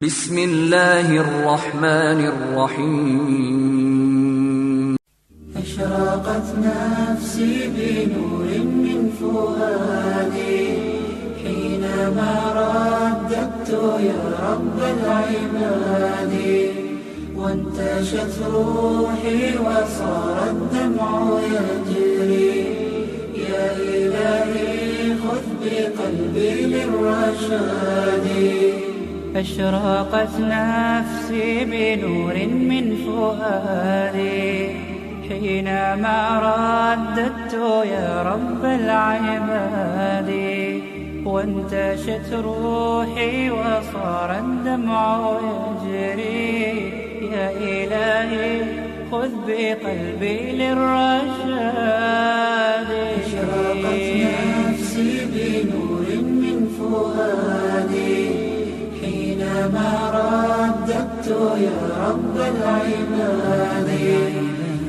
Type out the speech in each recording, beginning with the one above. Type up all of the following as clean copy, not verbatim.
بسم الله الرحمن الرحيم أشرقت نفسي بنور من فؤادي حينما رددت يا رب العباد وانتشت روحي وصار الدمع يجري يا إلهي خذ بقلبي للرشاد أشرقت نفسي بنور من فؤادي حينما رددت يا رب العباد وانتشت روحي وصار الدمع يجري يا إلهي خذ بقلبي للرشاد أشرقت نفسي بنور من فؤادي حينما رددت يا رب العباد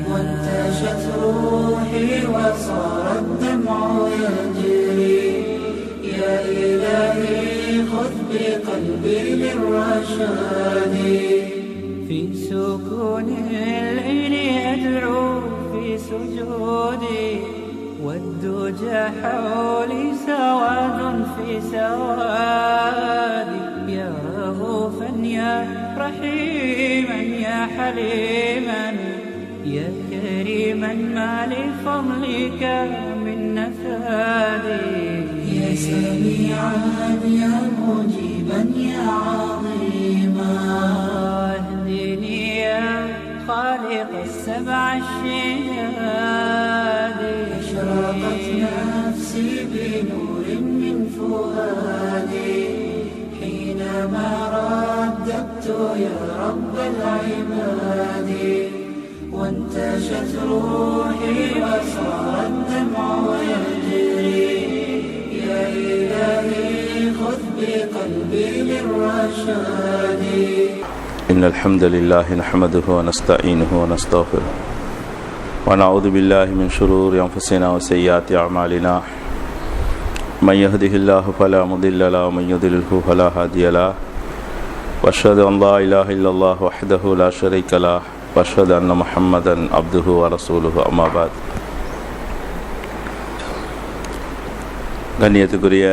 وانتشت روحي وصار الدمع يجري يا إلهي خذ بقلبي للرشاد في سكون الليل أدعو في سجودي والدجى حولي سواد في سوادي يا رؤوفا يا رحيما يا حليما يا كريما ما لفضلك من نفادي يا سميعا يا مجيبا يا عظيما اهدني يا خالق السبع الشداد أشرقت نفسي بنور من فؤادي حينما رددت يا رب العباد وانتشت روحي وصار الدمع يجري يا إلهي خذ بقلبي للرشاد إن الحمد لله نحمده ونستعينه ونستغفره ونعوذ بالله من شرور أنفسنا وسيئات أعمالنا من يهده الله فلا مضل له ومن يضلله فلا هادي له وأشهد أن لا إله إلا الله وحده لا شريك له وأشهد أن محمدا عبده ورسوله أما بعد கண்ணியத்துக்குரிய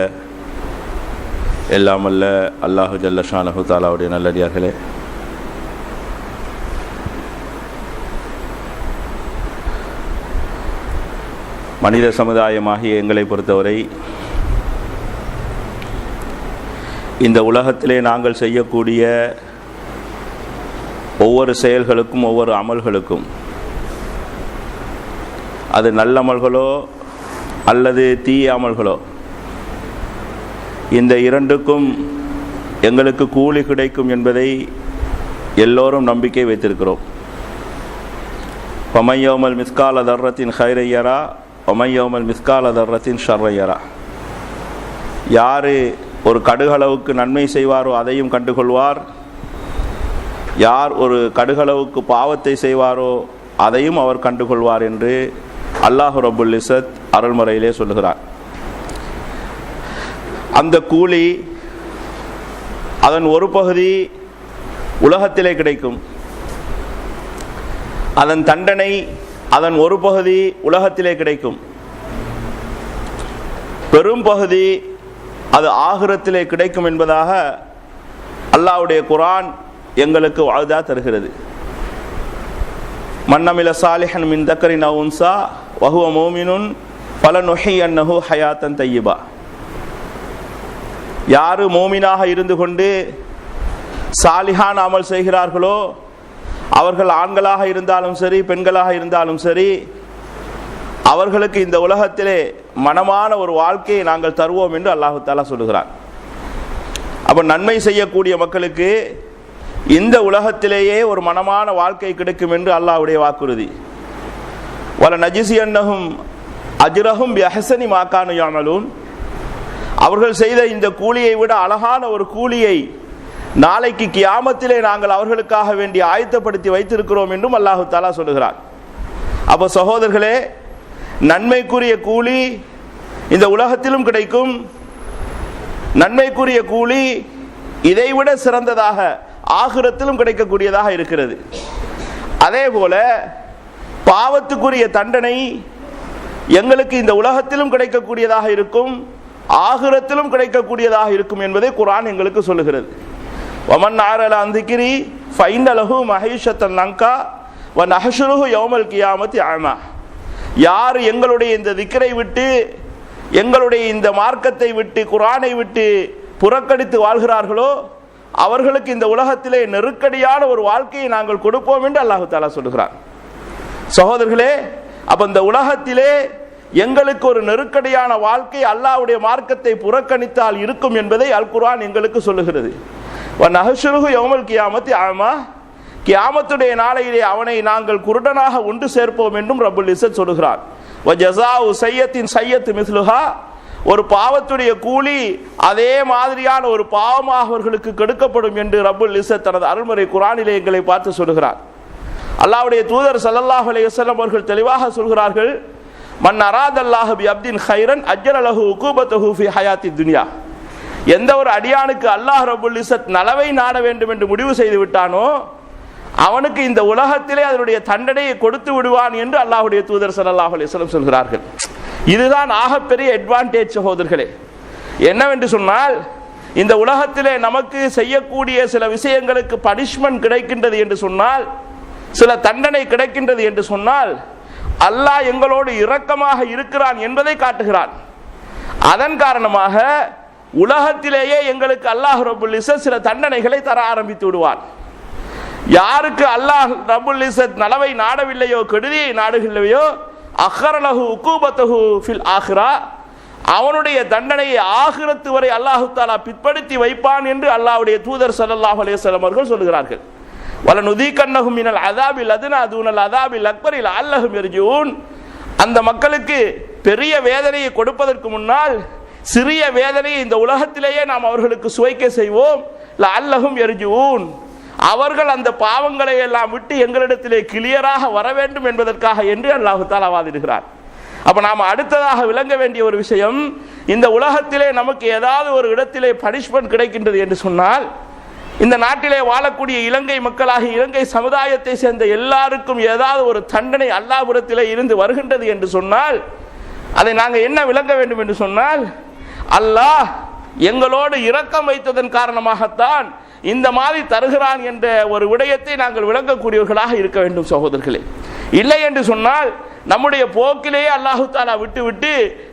எல்லாம் வல்ல அல்லாஹு ஜல்ல ஷானஹு தஆலாவுடைய நல்லடியார்களே, மனித சமுதாயமாகிய எங்களை பொறுத்தவரை இந்த உலகத்திலே நாங்கள் செய்யக்கூடிய ஒவ்வொரு செயல்களுக்கும் ஒவ்வொரு அமல்களுக்கும், அது நல்லமல்களோ அல்லது தீய அமல்களோ, இந்த இரண்டுக்கும் எங்களுக்கு கூலி கிடைக்கும் என்பதை எல்லோரும் நம்பிக்கை வைத்திருக்கிறோம். وَمَنْ يَعْمَلْ مِثْقَالَ ذَرَّةٍ خَيْرًا يَرَهُ وَمَنْ يَعْمَلْ مِثْقَالَ ذَرَّةٍ شَرًّا يَرَهُ. யார் ஒரு கடுகளவுக்கு நன்மை செய்வாரோ அதையும் கண்டுகொள்வார், யார் ஒரு கடுகளவுக்கு பாவத்தை செய்வாரோ அதையும் அவர் கண்டுகொள்வார் என்று அல்லாஹ் ரப்புல் இஸ்ஸத் அருள்முறையிலே சொல்லுகிறார். அந்த கூலி அதன் ஒரு பகுதி உலகத்திலே கிடைக்கும், அதன் தண்டனை அதன் ஒரு பகுதி உலகத்திலே கிடைக்கும், பெரும் பகுதி அது ஆகிரத்திலே கிடைக்கும் என்பதாக அல்லாஹ்வுடைய குர்ஆன் எங்களுக்கு வஅதா தருகிறது. மன்னமில சாலிஹன் மின் தக்கரின் அவ் உன்சா வஹுவ மூமினுன் ஃபலனுஹியன்னஹு ஹயாத்தன் தய்யிபா. யார் மூமினாக இருந்து கொண்டு சாலிஹான் அமல் செய்கிறார்களோ, அவர்கள் ஆண்களாக இருந்தாலும் சரி பெண்களாக இருந்தாலும் சரி, அவர்களுக்கு இந்த உலகத்திலே மனமான ஒரு வாழ்க்கையை நாங்கள் தருவோம் என்று அல்லாஹு தஆலா சொல்லுகிறார். அப்போ நன்மை செய்யக்கூடிய மக்களுக்கு இந்த உலகத்திலேயே ஒரு மனமான வாழ்க்கை கிடைக்கும் என்று அல்லாஹ்வுடைய வாக்குறுதி. வல நஜ்ஸியன்னஹும் அஜ்ரஹும் பிஅஹ்ஸனி மா கானூ யஅமலூன். அவர்கள் செய்த இந்த கூலியை விட அழகான ஒரு கூலியை நாளைக்கு கியாமத்திலே நாங்கள் அவர்களுக்காக வேண்டி ஆயத்தப்படுத்தி வைத்திருக்கிறோம் என்றும் அல்லாஹு தஆலா சொல்லுகிறார். அப்போ சகோதரர்களே, நன்மைக்குரிய கூலி இந்த உலகத்திலும் கிடைக்கும், நன்மைக்குரிய கூலி இதைவிட சிறந்ததாக ஆகிரத்திலும் கிடைக்கக்கூடியதாக இருக்கிறது. அதே போல பாவத்துக்குரிய தண்டனை எங்களுக்கு இந்த உலகத்திலும் கிடைக்கக்கூடியதாக இருக்கும், ஆகிரத்திலும் கிடைக்கக்கூடியதாக இருக்கும் என்பதை குர்ஆன் எங்களுக்கு சொல்லுகிறது. வமன் ஆரல அந்திகிரி ஃபைனலஹு மஹீஷத்தன் லங்கா வ நஹ்ஷுருஹு யௌமல் கியாமத்தி அமா. யார் எங்களுடைய இந்த திக்ரை விட்டு, எங்களுடைய இந்த மார்க்கத்தை விட்டு, குர்ஆனை விட்டு புறக்கணித்து வாழ்கிறார்களோ அவர்களுக்கு இந்த உலகத்திலே நெருக்கடியான ஒரு வாழ்க்கையை நாங்கள் கொடுப்போம் என்று அல்லாஹ் தஆலா சொல்கிறார். சகோதரர்களே, அப்ப இந்த உலகத்திலே எங்களுக்கு ஒரு நெருக்கடியான வாழ்க்கை அல்லாஹ்வுடைய மார்க்கத்தை புறக்கணித்தால் இருக்கும் என்பதை அல் குர்ஆன் எங்களுக்கு சொல்லுகிறது. வ நஹ்ஷுருஹு யௌமல் கியாமத்தி அமா, கியாமத்துடைய நாளையிலே அவனை நாங்கள் குருடனாக ஒன்று சேர்ப்போம் என்றும் ரப்புல் இஸ்ஸத் சொல்கிறார். வ ஜஸாஉ சய்யத்தின் சய்யத்து மிஸ்லுஹா, ஒரு பாவத்துடைய கூலி அதே மாதிரியான ஒரு பாவமாக அவர்களுக்கு கெடுக்கப்படும் என்று ரப்புல் இஸ்ஸத் தனது அருள்மறை குர்ஆனிலே எங்களை பார்த்து சொல்கிறார். அல்லாஹ்வுடைய தூதர் ஸல்லல்லாஹு அலைஹி வஸல்லம் அவர்கள் தெளிவாக சொல்கிறார்கள், மன் அராதல்லாஹு பி அப்தின் கைரன் அஜ்ஜல லஹு உகூபத்துஹு ஃபி ஹயாத்தி துன்யா. எந்த ஒரு அடியானுக்கு அல்லாஹ் ரப்புல் இஸ்ஸத் நலவை நாட வேண்டும் என்று முடிவு செய்து விட்டானோ அவனுக்கு இந்த உலகத்திலே அதனுடைய தண்டனையை கொடுத்து விடுவான் என்று அல்லாஹ்வுடைய தூதர் ஸல்லல்லாஹு அலைஹி வஸல்லம் சொல்கிறார்கள். இதுதான் ஆகப்பெரிய அட்வான்டேஜ் சகோதரர்களே. என்னவென்று சொன்னால், இந்த உலகத்திலே நமக்கு செய்யக்கூடிய சில விஷயங்களுக்கு பனிஷ்மெண்ட் கிடைக்கின்றது என்று சொன்னால், சில தண்டனை கிடைக்கின்றது என்று சொன்னால், அல்லாஹ் எங்களோடு இரக்கமாக இருக்கிறான் என்பதை காட்டுகிறான். அதன் காரணமாக உலகத்திலேயே எங்களுக்கு அல்லாஹ் ரப்புல் இஸ்ஸத் சில தண்டனைகளை தர ஆரம்பித்து விடுவான். யாருக்கு அல்லாஹ் ரப்புல் இஸ்ஸத் நலவை நாடவில்லையோ, கெடுதியை நாடுகில்லையோ, அஹ்ரலஹு உகூபத்துஹு ஃபில் ஆஹிரா, அவனுடைய தண்டனையை ஆகிரத்து வரை அல்லாஹ் தஆலா பிற்படுத்தி வைப்பான் என்று அல்லாஹ்வுடைய தூதர் ஸல்லல்லாஹு அலைஹி வஸல்லம் அவர்கள் சொல்கிறார்கள். வலனுதீகன்னஹும் மினல் அஸாபில் அத்னா தூனல் அஸாபில் அக்பர் லஅல்லஹும் யர்ஜூன். அந்த மக்களுக்கு பெரிய வேதனையை கொடுப்பதற்கு முன்னால் சிறிய வேதனையை இந்த உலகத்திலேயே நாம் அவர்களுக்கு சுவைக்க செய்வோம். லஅல்லஹும் யர்ஜூன், அவர்கள் அந்த பாவங்களை எல்லாம் விட்டு எங்களிடத்திலே கிளியராக வர வேண்டும் என்பதற்காக என்று அல்லாஹ் தஆலா வாதிடுகிறார். அப்ப நாம் அடுத்ததாக விளங்க வேண்டிய ஒரு விஷயம், இந்த உலகத்திலே நமக்கு ஏதாவது ஒரு இடத்திலே பனிஷ்மெண்ட் கிடைக்கின்றது என்று சொன்னால், இந்த நாட்டிலே வாழக்கூடிய இலங்கை மக்களாகி இலங்கை சமுதாயத்தை சேர்ந்த எல்லாருக்கும் ஏதாவது ஒரு தண்டனை அல்லாஹ்விடத்திலே இருந்து வருகின்றது என்று சொன்னால், அதை நாங்கள் என்ன விளங்க வேண்டும் என்று சொன்னால், அல்லாஹ் எங்களோடு இரக்கம் வைத்ததன் காரணமாகத்தான் இந்த மாதிரி தருகிறான் என்ற ஒரு விடயத்தை நாங்கள் விளங்கக்கூடியவர்களாக இருக்க வேண்டும் சகோதரர்களே. இல்லை என்று சொன்னால் நம்முடைய போக்கிலேயே அல்லாஹு தஆலா விட்டு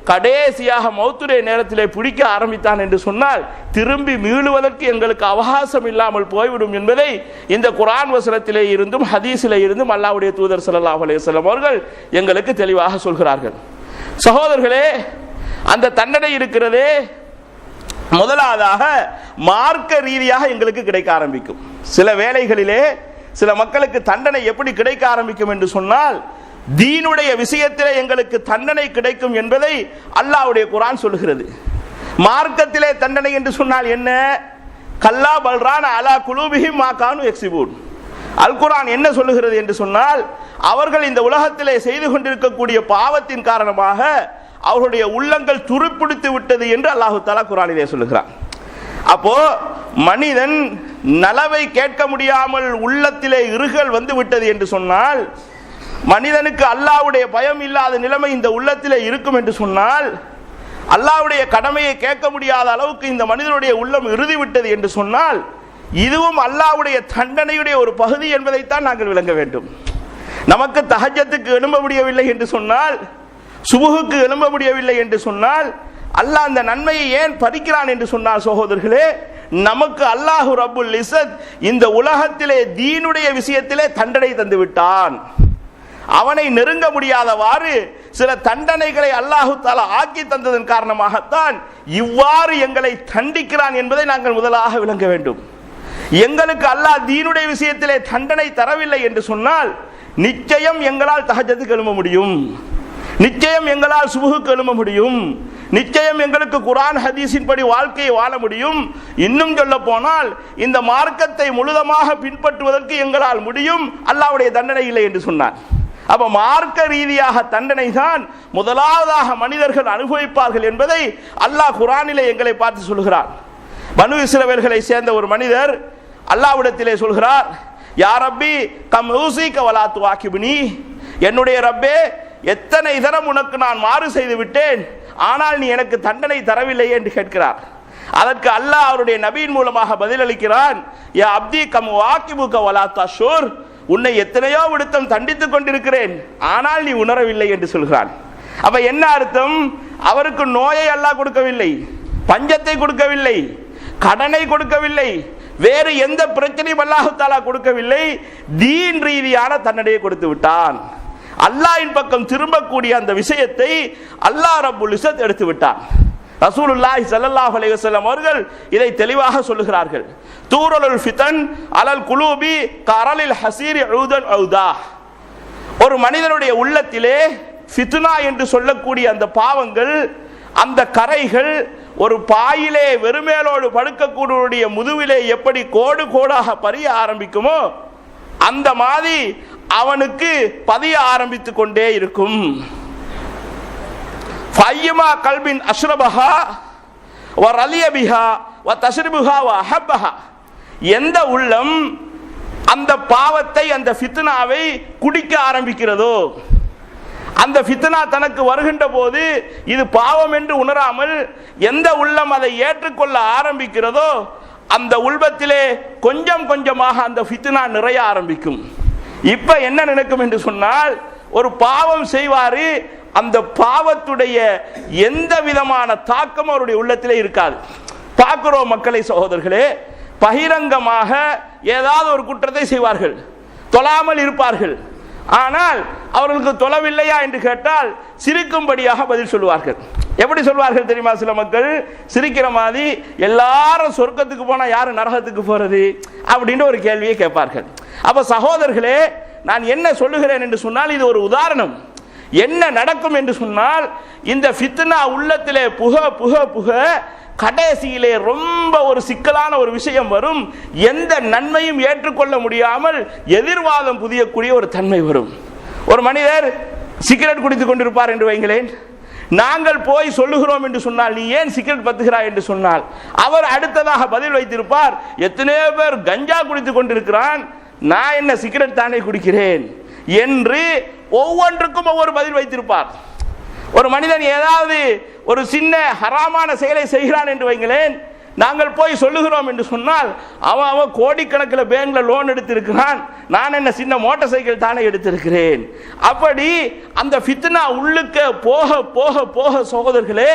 கடைசியாக மௌத்துடைய நேரத்திலே பிடிக்க ஆரம்பித்தான் என்று சொன்னால் திரும்பி மீளுவதற்கு எங்களுக்கு அவகாசம் இல்லாமல் போய்விடும் என்பதை இந்த குர்ஆன் வசனத்திலே இருந்தும் ஹதீஸிலே இருந்தும் அல்லாஹ்வுடைய தூதர் ஸல்லல்லாஹு அலைஹி வஸல்லம் அவர்கள் எங்களுக்கு தெளிவாக சொல்கிறார்கள். சகோதரர்களே, அந்த தண்டனை இருக்கிறதே, முதலாவதாக மார்க்க ரீதியாக எங்களுக்கு கிடைக்க ஆரம்பிக்கும். சில வேளைகளிலே சில மக்களுக்கு தண்டனை எப்படி கிடைக்க ஆரம்பிக்கும் என்று சொன்னால், தீனுடைய விஷயத்திலே எங்களுக்கு தண்டனை கிடைக்கும் என்பதை அல்லாஹ்வுடைய குர்ஆன் சொல்லுகிறது. மார்க்கத்திலே தண்டனை என்று சொன்னால் என்ன? கல்லா பல்ரான அலா குலூபிஹிம் மா கானு யக்ஸிபூன். அல் குர்ஆன் என்ன சொல்லுகிறது என்று சொன்னால், அவர்கள் இந்த உலகத்திலே செய்து கொண்டிருக்கக்கூடிய பாவத்தின் காரணமாக அவருடைய உள்ளங்கள் துருப்பிடித்து விட்டது என்று அல்லாஹ் தஆலா குர்ஆனிலே சொல்லுகிறார். அப்போ மனிதன் நலவை கேட்க முடியாமல் உள்ளத்திலே இருகல் வந்து விட்டது என்று சொன்னால், மனிதனுக்கு அல்லாஹ்வுடைய பயம் இல்லாத நிலைமை இந்த உள்ளத்திலே இருக்கும் என்று சொன்னால், அல்லாஹ்வுடைய கடமையை கேட்க முடியாத அளவுக்கு இந்த மனிதனுடைய உள்ளம் இறுதி விட்டது என்று சொன்னால், இதுவும் அல்லாஹ்வுடைய தண்டனையுடைய ஒரு பகுதி என்பதைத்தான் நாங்கள் விளங்க வேண்டும். நமக்கு தஹஜ்ஜத்துக்கு எழும்ப முடியவில்லை என்று சொன்னால், சுபுகுக்கு எழும்ப முடியவில்லை என்று சொன்னால், அல்லாஹ் அந்த நன்மையை ஏன் பறிக்கிறான் என்று சொன்னால் சகோதரர்களே, நமக்கு அல்லாஹ் ரப்புல் இஸ்ஸத் இந்த உலகத்திலே தீனுடைய விஷயத்திலே தண்டனை தந்து விட்டான். அவனை நெருங்க முடியாதவாறு சில தண்டனைகளை அல்லாஹ் தஆலா ஆக்கி தந்ததன் காரணமாகத்தான் இவ்வாறு எங்களை தண்டிக்கிறான் என்பதை நாங்கள் முதலாக விளங்க வேண்டும். எங்களுக்கு அல்லாஹ் தீனுடைய விஷயத்திலே தண்டனை தரவில்லை என்று சொன்னால், நிச்சயம் எங்களால் தஹஜ்ஜத்துக்கு எழும்ப முடியும், நிச்சயம் எங்களால் சுபுகுக்கு எழும்ப முடியும், நிச்சயம் எங்களுக்கு குர்ஆன் ஹதீஸின் படி வாழ்க்கையை வாழ முடியும். இன்னும் சொல்ல போனால் இந்த மார்க்கத்தை முழுதமாக பின்பற்றுவதற்கு எங்களால் முடியும், அல்லாஹ்வுடைய தண்டனை இல்லை என்று சொன்னார். அப்ப மார்க்க ரீதியாக தண்டனை தான் முதலாவதாக மனிதர்கள் அனுபவிப்பார்கள் என்பதை அல்லாஹ் குர்ஆனிலே எங்களை பார்த்து சொல்கிறார். பனு இஸ்ரவேல்களை சேர்ந்த ஒரு மனிதர் அல்லாஹ்விடத்திலே சொல்கிறார், யா ரப்பி கம் ஊசிக வலா துஆகிப்னி, என்னுடைய ரப்பே எத்தனை தரம் உனக்கு நான் மாறு செய்து விட்டேன், ஆனால் நீ எனக்கு தண்டனை தரவில்லையே என்று கேட்கிறார். அதற்கு அல்லாஹ் அவருடைய நபியின் மூலமாக பதிலளிக்கிறான், யா அப்தி கம் வாகிபுக வலா தஷூர், உன்னை எத்தனையோ விடுத்தம் தண்டித்துக் கொண்டிருக்கிறேன், ஆனால் நீ உணரவில்லை என்று சொல்கிறான். அப்ப என்ன அர்த்தம்? அவருக்கு நோயை அல்லாஹ் கொடுக்கவில்லை, பஞ்சத்தை கொடுக்கவில்லை, கடனை கொடுக்கவில்லை, வேறு எந்த பிரச்சனையும் அல்லாஹ் தஆலா கொடுக்கவில்லை. தீன் ரீதியான தண்டனையை கொடுத்து விட்டான். அல்லாஹ்வின் பக்கம் திரும்பக்கூடிய அந்த விஷயத்தை அல்லாஹ் ரப்புல் இஸ்ஸத் எடுத்து விட்டான். ரசூலுல்லாஹி ஸல்லல்லாஹு அலைஹி வஸல்லம் அவர்கள் இதை தெளிவாக சொல்லுகிறார்கள். தூரலுல் ஃபிதன் அலல் குலூபி கரலில் ஹஸீரி ஊதன் ஔதா. ஒரு மனிதனுடைய உள்ளத்திலே ஃபித்னா என்று சொல்லக்கூடிய அந்த பாவங்கள், அந்த கரைகள் ஒரு பாயிலே வெறுமேலோடு படுக்கக்கூடியவருடைய முதுவிலே எப்படி கோடு கோடாக பதிய ஆரம்பிக்குமோ அந்த மாதிரி அவனுக்கு பதிய ஆரம்பித்துக் கொண்டே இருக்கும். ஃபையமா கல்பின் அஷ்ரபஹா வ ரலிய பிஹா வ தஷ்ரிபுஹா வ அஹப்பஹா, எந்த உள்ளம் அந்த பாவத்தை, அந்த ஃபித்னாவை குடிக்க ஆரம்பிக்கிறதோ, அந்த ஃபித்னா தனக்கு வருகின்ற போது இது பாவம் என்று உணராமல் எந்த உள்ளம் அதை ஏற்றுக்கொள்ள ஆரம்பிக்கிறதோ அந்த உள்ளத்திலே கொஞ்சம் கொஞ்சமாக அந்த ஃபித்னா நிறைய ஆரம்பிக்கும். இப்ப என்ன நடக்கும் என்று சொன்னால், ஒரு பாவம் செய்வாரு, அந்த பாவத்துடைய எந்த விதமான தாக்கம் அவருடைய உள்ளத்திலே இருக்காது. பார்க்கிறோம் மக்களை, சகோதரர்களே, பகிரங்கமாக ஏதாவது ஒரு குற்றத்தை செய்வார்கள், தொழாமல் இருப்பார்கள். ஆனால் அவர்களுக்கு தொழவில்லையா என்று கேட்டால் சிரிக்கும்படியாக பதில் சொல்வார்கள். எப்படி சொல்வார்கள் தெரியுமா? சில மக்கள் சிரிக்கிற மாதிரி, எல்லாரும் சொர்க்கத்துக்கு போனா யாரு நரகத்துக்கு போறது அப்படின்னு ஒரு கேள்வியை கேட்பார்கள். அப்ப சகோதரர்களே, நான் என்ன சொல்லுகிறேன் என்று சொன்னால், இது ஒரு உதாரணம். என்ன நடக்கும் என்று சொன்னால், இந்த ஃபித்னா உள்ளத்திலே புக புக புக கடைசியிலே ரொம்ப ஒரு சிக்கலான ஒரு விஷயம் வரும். எந்த நன்மையும் ஏற்றுக்கொள்ள முடியாமல் எதிர்வாதம் புதியக்கூடிய ஒரு தன்மை வரும். ஒரு மனிதர் சிகரெட் குடித்துக் கொண்டிருப்பார் என்று வைங்களேன். நாங்கள் போய் சொல்லுகிறோம் என்று சொன்னால், நீ ஏன் சிகரெட் பத்துகிறாய் என்று சொன்னால், அவர் அடுத்ததாக பதில் வைத்திருப்பார், எத்தனையோ பேர் கஞ்சா குடித்துக் கொண்டிருக்கிறான், நான் என்ன சிகரெட் தானே குடிக்கிறேன் என்று ஒவ்வொன்றுக்கும் ஒவ்வொரு பதில் வைத்திருப்பார். ஒரு மனிதன் ஏதாவது ஒரு சின்ன ஹராமான செயலை செய்கிறான் என்று வைங்களேன், நாங்கள் போய் சொல்லுகிறோம் என்று சொன்னால், அவன் கோடிக்கணக்கில் பேங்க்ல லோன் எடுத்திருக்கிறான், நான் என்ன சின்ன மோட்டார் சைக்கிள் தானே எடுத்திருக்கிறேன். அப்படி அந்த ஃபித்னா உள்ளுக்க போக போக போக சகோதரர்களே,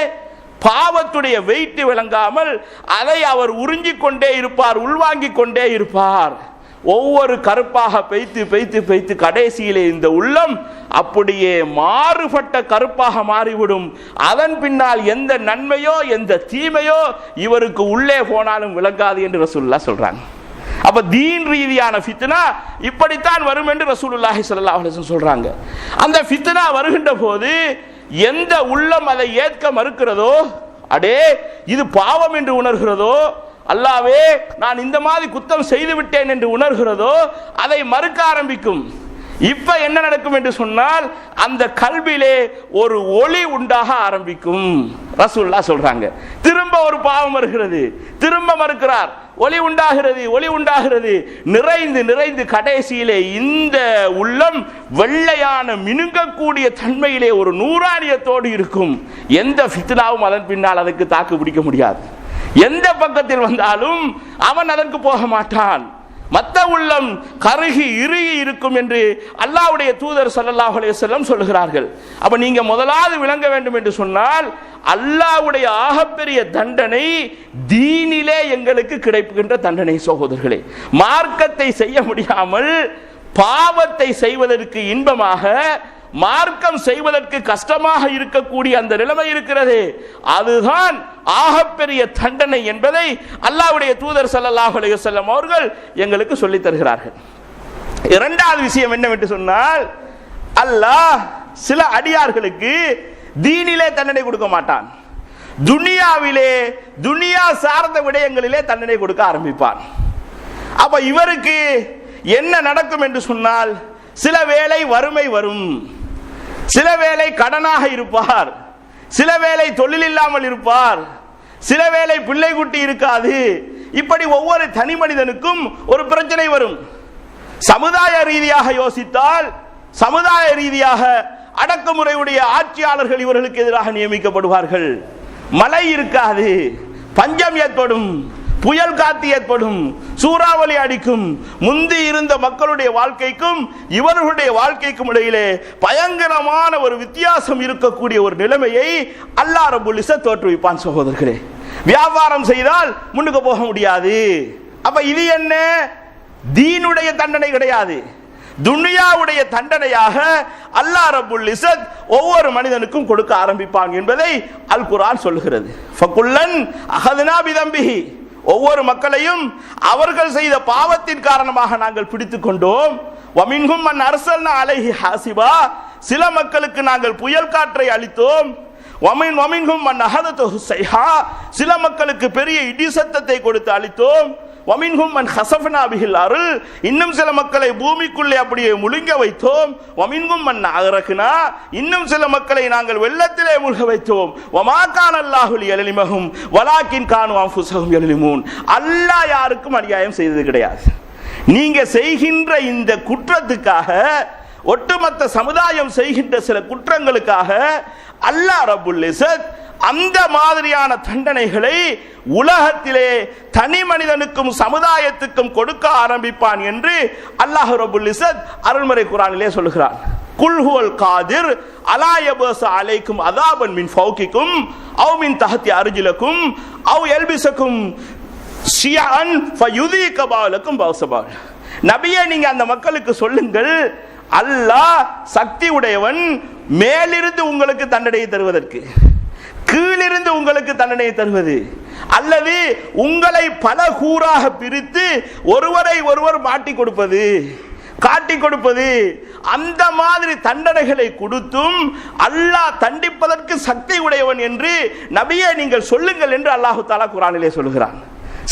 பாவத்துடைய வெயிட் விளங்காமல் அதை அவர் உறிஞ்சிக் கொண்டே இருப்பார், உள்வாங்கிக் கொண்டே இருப்பார். ஒவ்வொரு கருப்பாக பெய்த்து பெய்த்து பெய்த்து கடைசியிலே இந்த உள்ளம் அப்படியே மாறுபட்ட கருப்பாக மாறிவிடும். அதன் பின்னால் எந்த நன்மையோ எந்த தீமையோ இவருக்கு உள்ளே போனாலும் விளங்காது என்று ரசூலுல்லாஹ் சொல்றாங்க. அப்ப தீன் ரீதியான ஃபித்னா இப்படித்தான் வரும் என்று ரசூலுல்லாஹி ஸல்லல்லாஹு அலைஹி வஸல்லம் சொல்றாங்க. அந்த ஃபித்னா வருகின்ற போது எந்த உள்ளம் அதை ஏற்க மறுக்கிறதோ, அடே இது பாவம் என்று உணர்கிறதோ, அல்லாவே நான் இந்த மாதிரி குத்தம் செய்து விட்டேன் என்று உணர்கிறதோ அதை மறுக்க ஆரம்பிக்கும். இப்ப என்ன நடக்கும் என்று சொன்னால், அந்த கல்விலே ஒரு ஒளி உண்டாக ஆரம்பிக்கும். ரசூலுல்லாஹ் சொல்றாங்க, திரும்ப ஒரு பாவம் வருகிறது, திரும்ப மறுக்கிறார், ஒளி உண்டாகிறது, ஒளி உண்டாகிறது, நிறைந்து நிறைந்து கடைசியிலே இந்த உள்ளம் வெள்ளையான மினுங்கக்கூடிய தன்மையிலே ஒரு நூறானியத்தோடு இருக்கும். எந்த ஃபித்னாவும் அதன் பின்னால் அதற்கு தாக்கு பிடிக்க முடியாது. எந்த பக்கத்தில் வந்தாலும் அவன் அதற்கு போக மாட்டான். மத்த உள்ளம் கருகி இறுகி இருக்கும் என்று அல்லாஹ்வுடைய தூதர் ஸல்லல்லாஹு அலைஹி வஸல்லம் சொல்கிறார்கள். அப்ப நீங்க முதலாவது விளங்க வேண்டும் என்று சொன்னால், அல்லாஹ்வுடைய ஆகப்பெரிய தண்டனை தீனிலே எங்களுக்கு கிடைக்கின்ற தண்டனை. சகோதரர்களே, மார்க்கத்தை செய்ய முடியாமல் பாவத்தை செய்வதற்கு இன்பமாக, மார்க்கம் செய்வதற்கு கஷ்டமாக இருக்கக்கூடிய அந்த நிலைமை இருக்கிறது, அதுதான் ஆகப்பெரிய தண்டனை என்பதை அல்லாஹ்வுடைய தூதர் ஸல்லல்லாஹு அலைஹி வஸல்லம் அவர்கள் எங்களுக்கு சொல்லித் தருகிறார்கள். இரண்டாவது விஷயம் என்னவென்று சொன்னால், அல்லாஹ் சில அடியார்களுக்கு தீனிலே தண்டனை கொடுக்க மாட்டான், துனியாவிலே துனியா சார்ந்த விடயங்களிலே தண்டனை கொடுக்க ஆரம்பிப்பான். அப்ப இவருக்கு என்ன நடக்கும் என்று சொன்னால், சில வேளை வறுமை வரும், சில வேளை கடனாக இருப்பார், சில வேளை தொழில் இல்லாமல் இருப்பார், சில வேளை பிள்ளை குட்டி இருக்காது. இப்படி ஒவ்வொரு தனி மனிதனுக்கும் ஒரு பிரச்சனை வரும். சமுதாய ரீதியாக யோசித்தால், சமுதாய ரீதியாக அடக்குமுறையுடைய ஆட்சியாளர்கள் இவர்களுக்கு எதிராக நியமிக்கப்படுவார்கள். மழை இருக்காது, பஞ்சம் ஏற்படும், புயல் காத்து ஏற்படும், சூறாவளி அடிக்கும். முந்தி இருந்த மக்களுடைய வாழ்க்கைக்கும் இவர்களுடைய வாழ்க்கைக்கும் இடையிலே பயங்கரமான ஒரு வித்தியாசம் இருக்கக்கூடிய ஒரு நிலைமையை அல்லாஹ் ரப்பல் இஸ்ஸத் தோற்றுவிப்பான். சகோதரர்களே, வியாபாரம் செய்தால் முன்னுக்கு போக முடியாது. அப்ப இது என்ன? தீனுடைய தண்டனை கிடையாது, துன்யாவுடைய தண்டனையாக அல்லாஹ் ரப்பல் இஸ்ஸத் ஒவ்வொரு மனிதனுக்கும் கொடுக்க ஆரம்பிப்பான் என்பதை அல் குர்ஆன் சொல்கிறது. ஃபகுல்லன் அஹதுனா பிதம்பிஹி, ஒவ்வொரு மக்களையும் அவர்கள் செய்த பாவத்தின் காரணமாக நாங்கள் பிடித்துக் கொண்டோம். வமின்ஹும் மன் அர்சல்னா அலைஹி ஹாசிபா, சில மக்களுக்கு நாங்கள் புயல் காற்றை அளித்தோம். வமின்ஹும் மன் அஹததுஹு ஸைஹா, சில மக்களுக்கு பெரிய இடி சத்தத்தை கொடுத்து அளித்தோம். வமின்ஹும் மன் ஹஸஃப்னா பிஹில் அர்ல், இன்னும் சில மக்களை பூமிக்குள்ளே அப்படியே முழுங்க வைத்தோம். வமின்ஹும் மன் அக்ரக்னா, இன்னும் சில மக்களை நாங்கள் வெள்ளத்திலே மூழ்க வைத்தோம். வமா கான அல்லாஹு லியலிமஹும் வலாக்கின் கானு அன்ஃபுஸஹும் யலிமூன், அல்லாஹ் யாருக்கும் அநியாயம் செய்தது கிடையாது. நீங்க செய்கின்ற இந்த குற்றத்துக்காக, ஒட்டுமொத்த சமுதாயம் செய்கின்ற சில குற்றங்களுக்காக அல்லாஹ் ரப்பல் இஸ்ஸத் அந்த மாதிரியான தண்டனைகளை உலகத்திலே தனி மனிதனுக்கும் சமுதாயத்துக்கும் கொடுக்க ஆரம்பிப்பான் என்று அல்லாஹ் ரப்பல் இஸ்ஸத் அருள்மறை குர்ஆனிலே சொல்கிறான். குல் ஹுவல் காதிர் அலா யபஸ அலைக்கும் அஸாபன் மின் ஃபௌகிக்கும் அவ் மின் தஹ்தி அர்ஜிலக்கும் அவ் யல்பிஸக்கும் ஷியஅன் ஃபயுதீக பாலக்கும் பௌஸபால். நபியே, நீங்க அந்த மக்களுக்கு சொல்லுங்கள், அல்லாஹ் சக்தி உடையவன், மேலிருந்து உங்களுக்கு தண்டனையை தருவதற்கு, கீழிருந்து உங்களுக்கு தண்டனை தருவது, அல்லது உங்களை பல கூறாக பிரித்து ஒருவரை ஒருவர் மாட்டி கொடுப்பது, காட்டி கொடுப்பது, அந்த மாதிரி தண்டனைகளை கொடுத்தும் அல்லாஹ் தண்டிப்பதற்கு சக்தி உடையவன் என்று நபியே நீங்கள் சொல்லுங்கள் என்று அல்லாஹ் தஆலா குர்ஆனிலே சொல்கிறான்.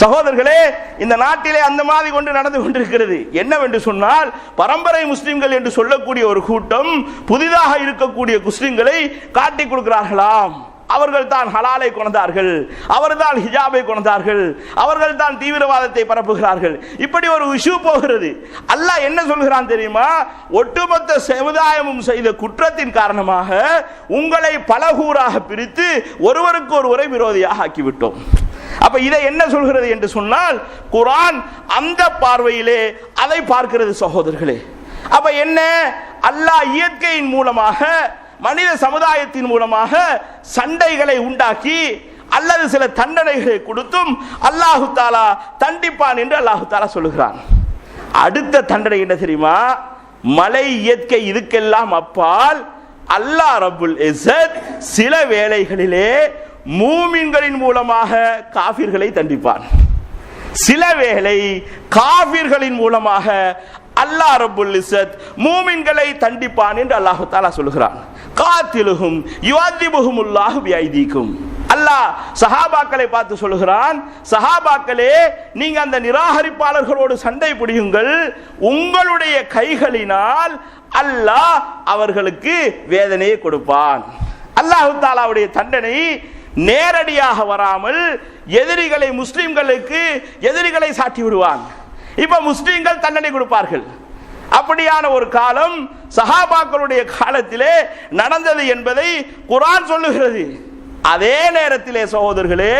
சகோதரர்களே, இந்த நாட்டிலே அந்த மாதிரி கொண்டு நடந்து கொண்டிருக்கிறது. என்னவென்று சொன்னால், பரம்பரை முஸ்லிம்கள் என்று சொல்லக்கூடிய ஒரு கூட்டம் புதிதாக இருக்கக்கூடிய முஸ்லிம்களை காட்டி கொடுக்கிறார்களாம். அவர்கள் தான் ஹலாலை கொண்டார்கள், அவர்கள் ஹிஜாபை கொண்டார்கள், அவர்கள் தான் தீவிரவாதத்தை பரப்புகிறார்கள். இப்படி ஒரு இஷ்யூ போகிறது. அல்லாஹ் என்ன சொல்கிறான் தெரியுமா? ஒட்டுமொத்த சமுதாயமும் செய்த குற்றத்தின் காரணமாக உங்களை பலகூறாக பிரித்து ஒருவருக்கு ஒருவரை விரோதியாக ஆக்கிவிட்டோம். அப்ப இதை என்ன சொல்கிறது என்று சொன்னால், குர்ஆன் அந்த பார்வையிலே அதை பார்க்கிறது. சகோதரர்களே, அப்ப என்ன? அல்லாஹ் இயற்கையின் மூலமாக, மனித சமுதாயத்தின் மூலமாக சண்டைகளை உண்டாக்கி அல்லது சில தண்டனைகளை கொடுத்தும் அல்லாஹு தஆலா தண்டிப்பான் என்று அல்லாஹு தஆலா சொல்லுகிறான். அடுத்த தண்டனை என்ன தெரியுமா? மலை இயற்கை இதுக்கெல்லாம் அப்பால் அல்லாஹ் ரப்புல் இஸ்ஸத் சில வேளைகளிலே மூமின்களின் மூலமாக காஃபிர்களை தண்டிப்பான். சில வேளை காஃபிர்களின் மூலமாக அல்லாஹ் ரப்புல் இஸ்ஸத் மூமின்களை தண்டிப்பான் என்று அல்லாஹ் தஆலா சொல்கிறான். காத்திலுஹும் யுஅதிபுஹுமுல்லாஹு பிஐதீக்கும். அல்லாஹ் சஹாபாக்களை பார்த்து சொல்கிறான், சஹாபாக்களே, நீங்க அந்த நிராகரிப்பாளர்களோடு சண்டை புரியுங்கள், உங்களுடைய கைகளினால் அல்லாஹ் அவர்களுக்கு வேதனையை கொடுப்பான். அல்லாஹ் தஆலாவுடைய தண்டனை நேரடியாக வராமல் எதிரிகளை, முஸ்லிம்களுக்கு எதிரிகளை சாட்டி விடுவான். இப்ப முஸ்லிம்கள் தண்டனை கொடுப்பார்கள். அப்படியான ஒரு காலம் சஹாபாக்களுடைய காலத்திலே நடந்தது என்பதை குர்ஆன் சொல்லுகிறது. அதே நேரத்திலே சகோதரர்களே,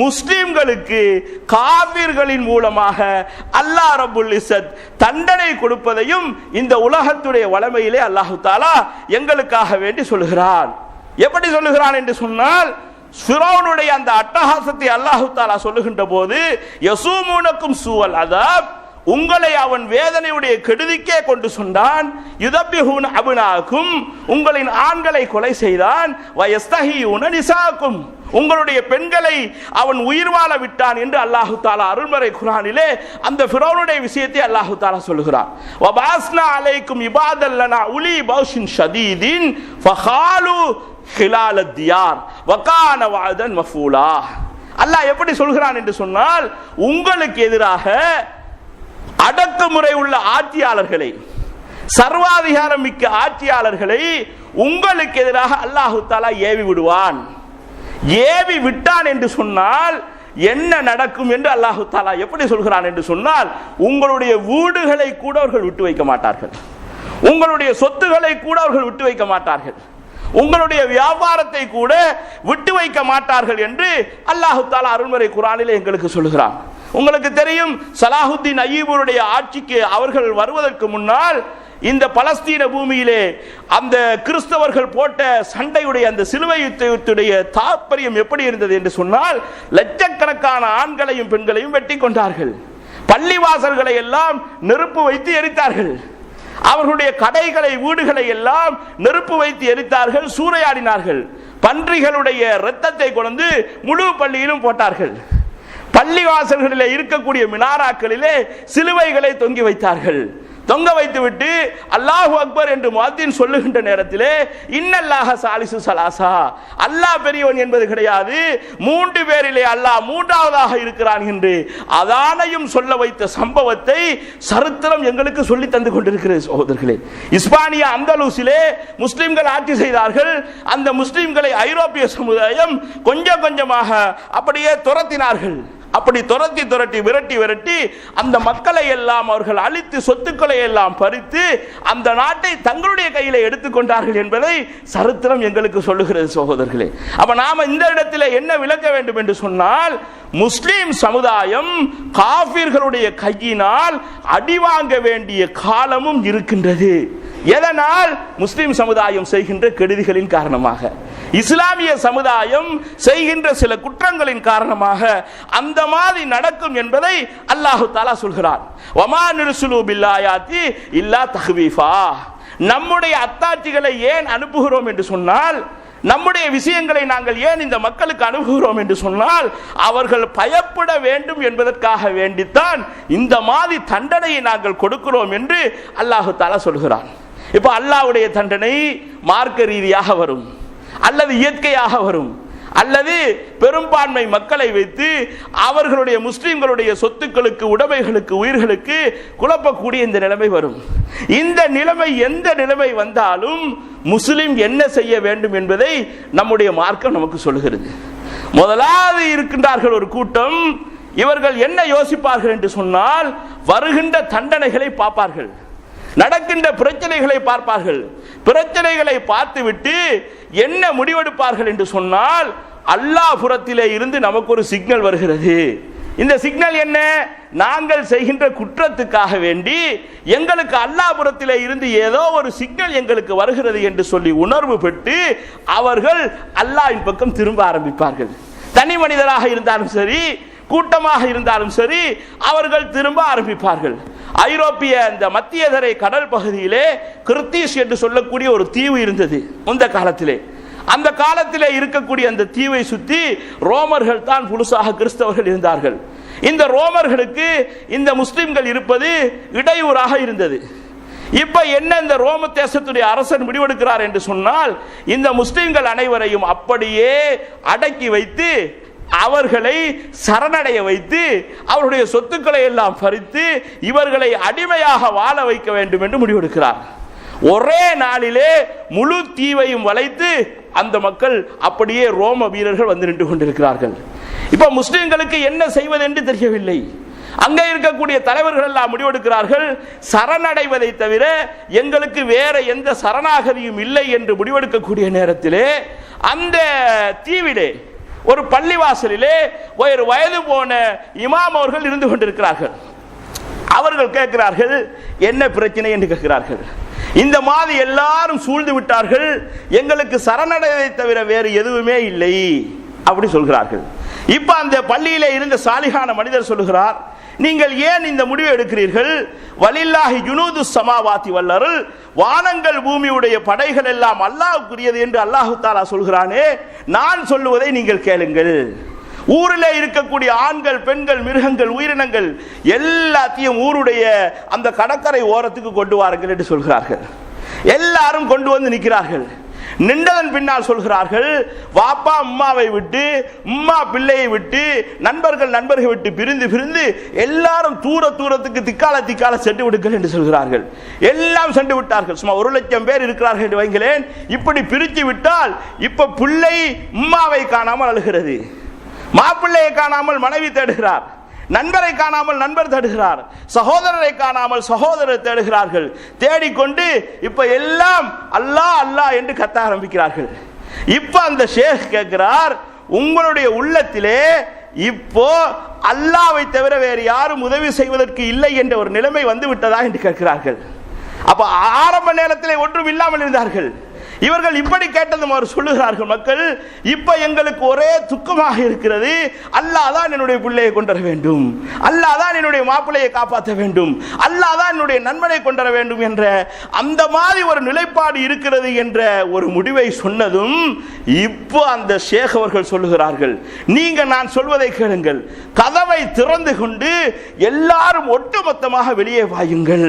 முஸ்லிம்களுக்கு காபிர்களின் மூலமாக அல்லாஹ் ரப்புல் இஸ்ஸத் தண்டனை கொடுப்பதையும் இந்த உலகத்துடைய வளமையிலே அல்லாஹ் தஆலா எங்களுக்காக வேண்டி சொல்லுகிறான். எப்படி சொல்லுகிறான் என்று சொன்னால், ஃபிரௌனுடைய அந்த அட்டகாசத்தை அல்லாஹ் தஆலா சொல்லுகின்ற போது, யசூமுனக்கும் சூஅல் அஸாப், உங்களை அவன் வேதனையுடைய கெடுதிக்கே கொண்டு சொன்னான். யுதப்பிஹூன அப்னாக்கும், உங்களின் ஆண்களை கொலை செய்தான். வயஸ்தஹியூன நிசாக்கும், உங்களுடைய பெண்களை அவன் உயிர் வாழ விட்டான் என்று அல்லாஹு தஆலா அருள்மறை குர்ஆனிலே அந்த ஃபிரௌனுடைய விஷயத்தை அல்லாஹு தஆலா சொல்கிறான். வபாஸ்னா அலைக்கும் இபாதல்லனா உலி பௌஷின் ஷதீதின் ஃபகாலு ஹிலாலத் தியார் வகான வஅதன் மஃபூலா. அல்லாஹ் எப்படி சொல்கிறான் என்று சொன்னால், உங்களுக்கு எதிராக அடக்குமுறை உள்ள ஆட்சியாளர்களை, சர்வாதிகாரம் மிக்க ஆட்சியாளர்களை உங்களுக்கு எதிராக அல்லாஹு தஆலா ஏவி விடுவான். ஏவி விட்டான் என்று சொன்னால் என்ன நடக்கும் என்று அல்லாஹு தஆலா எப்படி சொல்கிறான் என்று சொன்னால், உங்களுடைய வீடுகளை கூட அவர்கள் விட்டு வைக்க மாட்டார்கள், உங்களுடைய சொத்துக்களை கூட அவர்கள் விட்டு வைக்க மாட்டார்கள், உங்களுடைய வியாபாரத்தை கூட விட்டு வைக்க மாட்டார்கள் என்று அல்லாஹு தஆலா அருள்மறை குர்ஆனிலே எங்களுக்கு சொல்கிறான். உங்களுக்கு தெரியும், சலாஹுத்தீன் அய்யூபுடைய ஆட்சிக்கு அவர்கள் வருவதற்கு முன்னால் இந்த பலஸ்தீன பூமியிலே அந்த கிறிஸ்தவர்கள் போட்ட சண்டையுடைய அந்த சிலுவை யுத்தத்துடைய தாற்பயம் எப்படி இருந்தது என்று சொன்னால், லட்சக்கணக்கான ஆண்களையும் பெண்களையும் வெட்டி கொண்டார்கள், பள்ளிவாசல்களை எல்லாம் நெருப்பு வைத்து எரித்தார்கள், அவர்களுடைய கடைகளை வீடுகளை எல்லாம் நெருப்பு வைத்து எரித்தார்கள், சூறையாடினார்கள், பன்றிகளுடைய இரத்தத்தை கொண்டு முழு பள்ளியிலும் போட்டார்கள், பள்ளிவாசல்களிலே இருக்கக்கூடிய மினாராக்களிலே சிலுவைகளை தொங்கி வைத்தார்கள். தொங்க வைத்துவிட்டு அல்லாஹு அக்பர் என்று முஅத்தின் சொல்லுகின்ற நேரத்திலே இன்னல்லாஹ சாலிசு சலாசா, அல்லாஹ் பெரியவன் என்பது கிடையாது, 3 பேரிலே அல்லாஹ் 3ஆவதாக இருக்கிறான் என்று அதானையும் சொல்ல வைத்த சம்பவத்தை சரித்திரம் எங்களுக்கு சொல்லி தந்து கொண்டிருக்கிறது சகோதரர்களே. இஸ்பானியா அந்தலூசிலே முஸ்லிம்கள் ஆட்சி செய்தார்கள். அந்த முஸ்லிம்களை ஐரோப்பிய சமுதாயம் கொஞ்சம் கொஞ்சமாக அப்படியே துரத்தினார்கள். அப்படி துரட்டி விரட்டி அந்த மக்களை எல்லாம் அவர்கள் அழித்து சொத்துக்களை எல்லாம் பறித்து அந்த நாட்டை தங்களுடைய கையில எடுத்துக்கொண்டார்கள் என்பதை சரித்திரம் எங்களுக்கு சொல்லுகிறது சகோதரர்களே. அப்ப நாம இந்த இடத்துல என்ன விளக்க வேண்டும் என்று சொன்னால், முஸ்லிம் சமுதாயம் காஃபிர்களுடைய கையினால் அடி வாங்க வேண்டிய காலமும் இருக்கின்றது. எதனால்? முஸ்லிம் சமுதாயம் செய்கின்ற கெடுதிகளின் காரணமாக, இஸ்லாமிய சமுதாயம் செய்கின்ற சில குற்றங்களின் காரணமாக அந்த மாதிரி நடக்கும் என்பதை அல்லாஹு தஆலா சொல்கிறார். வமா நிர்சுலு பில்லாயாத்தி இல்லா தஹ்வீஃபா, நம்முடைய அத்தாட்சிகளை ஏன் அனுப்புகிறோம் என்று சொன்னால், நம்முடைய விஷயங்களை நாங்கள் ஏன் இந்த மக்களுக்கு அனுப்புகிறோம் என்று சொன்னால், அவர்கள் பயப்பட வேண்டும் என்பதற்காக வேண்டித்தான் இந்த மாதிரி தண்டனையை நாங்கள் கொடுக்கிறோம் என்று அல்லாஹு தஆலா சொல்கிறான். இப்ப அல்லாஹ்வுடைய தண்டனை மார்க்க ரீதியாக வரும், அல்லது இயற்கையாக வரும், அல்லது பெரும்பான்மை மக்களை வைத்து அவர்களுடைய முஸ்லிம்களுடைய சொத்துக்களுக்கு, உடைமைகளுக்கு, உயிர்களுக்கு குழப்பக்கூடிய இந்த நிலைமை வரும். இந்த நிலைமை எந்த நிலைமை வந்தாலும் முஸ்லிம் என்ன செய்ய வேண்டும் என்பதை நம்முடைய மார்க்கம் நமக்கு சொல்லுகிறது. முதலாவது இருக்கின்றார்கள் ஒரு கூட்டம், இவர்கள் என்ன யோசிப்பார்கள் என்று சொன்னால், வருகின்ற தண்டனைகளை பார்ப்பார்கள், நடக்கின்ற பிரச்சனைகளை பார்ப்பார்கள், பிரச்சனைகளை பார்த்துவிட்டு என்ன முடிவெடுப்பார்கள் என்று சொன்னால், அல்லாஹ் புறத்திலே இருந்து நமக்கு ஒரு சிக்னல் வருகிறது. இந்த சிக்னல் என்ன? நாங்கள் செய்கின்ற குற்றத்துக்காக வேண்டி எங்களுக்கு அல்லாஹ் புறத்திலே இருந்து ஏதோ ஒரு சிக்னல் எங்களுக்கு வருகிறது என்று சொல்லி உணர்வு பெற்று அவர்கள் அல்லாஹ்வின் பக்கம் திரும்ப ஆரம்பிப்பார்கள். தனி மனிதராக இருந்தாலும் சரி, கூட்டமாக இருந்தாலும் சரி, அவர்கள் திரும்ப ஆரம்பிப்பார்கள். ஐரோப்பிய இந்த மத்திய தரை கடல் பகுதியிலே கிர்தீஸ் என்று சொல்லக்கூடிய ஒரு தீவு இருந்தது இந்த காலத்திலே. அந்த காலத்திலே இருக்கக்கூடிய அந்த தீவை சுற்றி ரோமர்கள் தான் புதுசாக கிறிஸ்தவர்கள் இருந்தார்கள். இந்த ரோமர்களுக்கு இந்த முஸ்லிம்கள் இருப்பது இடையூறாக இருந்தது. இப்ப என்ன இந்த ரோம தேசத்துடைய அரசன் முடிவெடுக்கிறார் என்று சொன்னால், இந்த முஸ்லிம்கள் அனைவரையும் அப்படியே அடக்கி வைத்து அவர்களை சரணடைய வைத்து அவருடைய சொத்துக்களை எல்லாம் பறித்து இவர்களை அடிமையாக வாழ வைக்க வேண்டும் என்று முடிவெடுக்கிறார். ஒரே நாளிலே முழு தீவையும் வளைத்து அந்த மக்கள் அப்படியே ரோம வீரர்கள் வந்து நின்று கொண்டிருக்கிறார்கள். இப்ப முஸ்லிம்களுக்கு என்ன செய்வது என்று தெரியவில்லை. அங்கே இருக்கக்கூடிய தலைவர்கள் எல்லாம் முடிவெடுக்கிறார்கள், சரணடைவதை தவிர எங்களுக்கு வேற எந்த சரணாகதியும் இல்லை என்று முடிவெடுக்கக்கூடிய நேரத்திலே அந்த தீவிலே ஒரு பள்ளிவாசலிலே ஒரு வயது போன இமாம் அவர்கள் இருந்து கொண்டிருக்கிறார்கள். அவர்கள் கேட்கிறார்கள், என்ன பிரச்சனை என்று கேட்கிறார்கள். இந்த மாதிரி எல்லாரும் சூழ்ந்து விட்டார்கள், எங்களுக்கு சரணடைவதை தவிர வேறு எதுவுமே இல்லை அப்படி சொல்கிறார்கள். இப்ப அந்த பள்ளியிலே இருந்த சாலிகான மனிதர் சொல்லுகிறார், நீங்கள் ஏன் இந்த முடிவை எடுக்கிறீர்கள்? வலில்லாஹி ஜுனூது ஸமாவாத்தி வல் அர்ள், வானங்கள் பூமியுடைய படைகள் எல்லாம் அல்லாஹ்வுக்குரியது என்று அல்லாஹ் தஆலா சொல்கிறானே, நான் சொல்லுவதை நீங்கள் கேளுங்கள். ஊரிலே இருக்கக்கூடிய ஆண்கள், பெண்கள், மிருகங்கள், உயிரினங்கள் எல்லாத்தையும் ஊருடைய அந்த கடற்கரை ஓரத்துக்கு கொண்டு வாருங்கள் என்று சொல்கிறார்கள். எல்லாரும் கொண்டு வந்து நிற்கிறார்கள். நின்றதன் பின்னால் சொல்கிறார்கள், வாப்பா அம்மாவை விட்டு, அம்மா பிள்ளையை விட்டு, நண்பர்கள் நண்பர்களை விட்டு பிரிந்து பிரிந்து எல்லாரும் தூரத்துக்கு திக்கால சென்று விடுங்கள் என்று சொல்கிறார்கள். எல்லாம் சென்று விட்டார்கள். சும்மா 1,00,000 பேர் இருக்கிறார்கள் என்று வைங்களேன். இப்படி பிரித்து விட்டால் இப்ப பிள்ளை அம்மாவை காணாமல் அழுகிறது, மாப்பிள்ளையை காணாமல் மனைவி தேடுகிறார், நண்பரை காணாமல் நண்பர் தேடுகிறார், சகோதரரை காணாமல் சகோதரர் தேடுகிறார்கள். தேடிக்கொண்டு இப்ப எல்லாம் அல்லாஹ் அல்லாஹ் என்று கத்த ஆரம்பிக்கிறார்கள். இப்ப அந்த ஷேக் கேட்கிறார், உங்களுடைய உள்ளத்திலே இப்போ அல்லாஹ்வை தவிர வேறு யாரும் உதவி செய்வதற்கு இல்லை என்ற ஒரு நிலைமை வந்து விட்டதா என்று கேட்கிறார்கள். அப்ப ஆரம்ப நேரத்திலே ஒன்றும் இல்லாமல் இருந்தார்கள். இவர்கள் இப்படி கேட்டதும் அவர் சொல்லுகிறார்கள், மக்கள் இப்ப எங்களுக்கு ஒரே துக்கமாக இருக்கிறது, அல்லாஹ் தான் என்னுடைய பிள்ளையை கொண்டு வர வேண்டும், அல்லாஹ் தான் என்னுடைய மாப்பிள்ளையை காப்பாற்ற வேண்டும், அல்லாஹ் தான் என்னுடைய நண்பனை கொண்டு வர வேண்டும் என்ற அந்த மாதிரி ஒரு நிலைப்பாடு இருக்கிறது என்ற ஒரு முடிவை சொன்னதும் இப்போ அந்த ஷேக் அவர்கள் சொல்லுகிறார்கள், நீங்க நான் சொல்வதை கேளுங்கள், கதவை திறந்து கொண்டு எல்லாரும் ஒட்டுமொத்தமாக வெளியே பாயுங்கள்,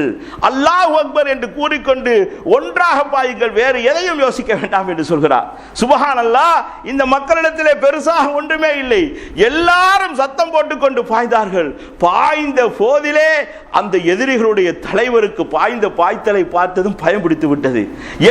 அல்லாஹ் அக்பர் என்று கூறிக்கொண்டு ஒன்றாக பாயுங்கள், வேறு எதையும் யோசிக்க வேண்டாம் என்று சொல்கிறார். சுப்ஹானல்லாஹ். இந்த மக்களிடத்திலே பெருசாக ஒன்றுமே இல்லை, எல்லாரும் சத்தம் போட்டுக்கொண்டு பாய்ந்தார்கள். பாய்ந்த போதிலே அந்த எதிரிகளுடைய தலைவருக்கு பாய்ந்த பாய்த்தலை பார்த்ததும் பயம் பிடித்து விட்டது.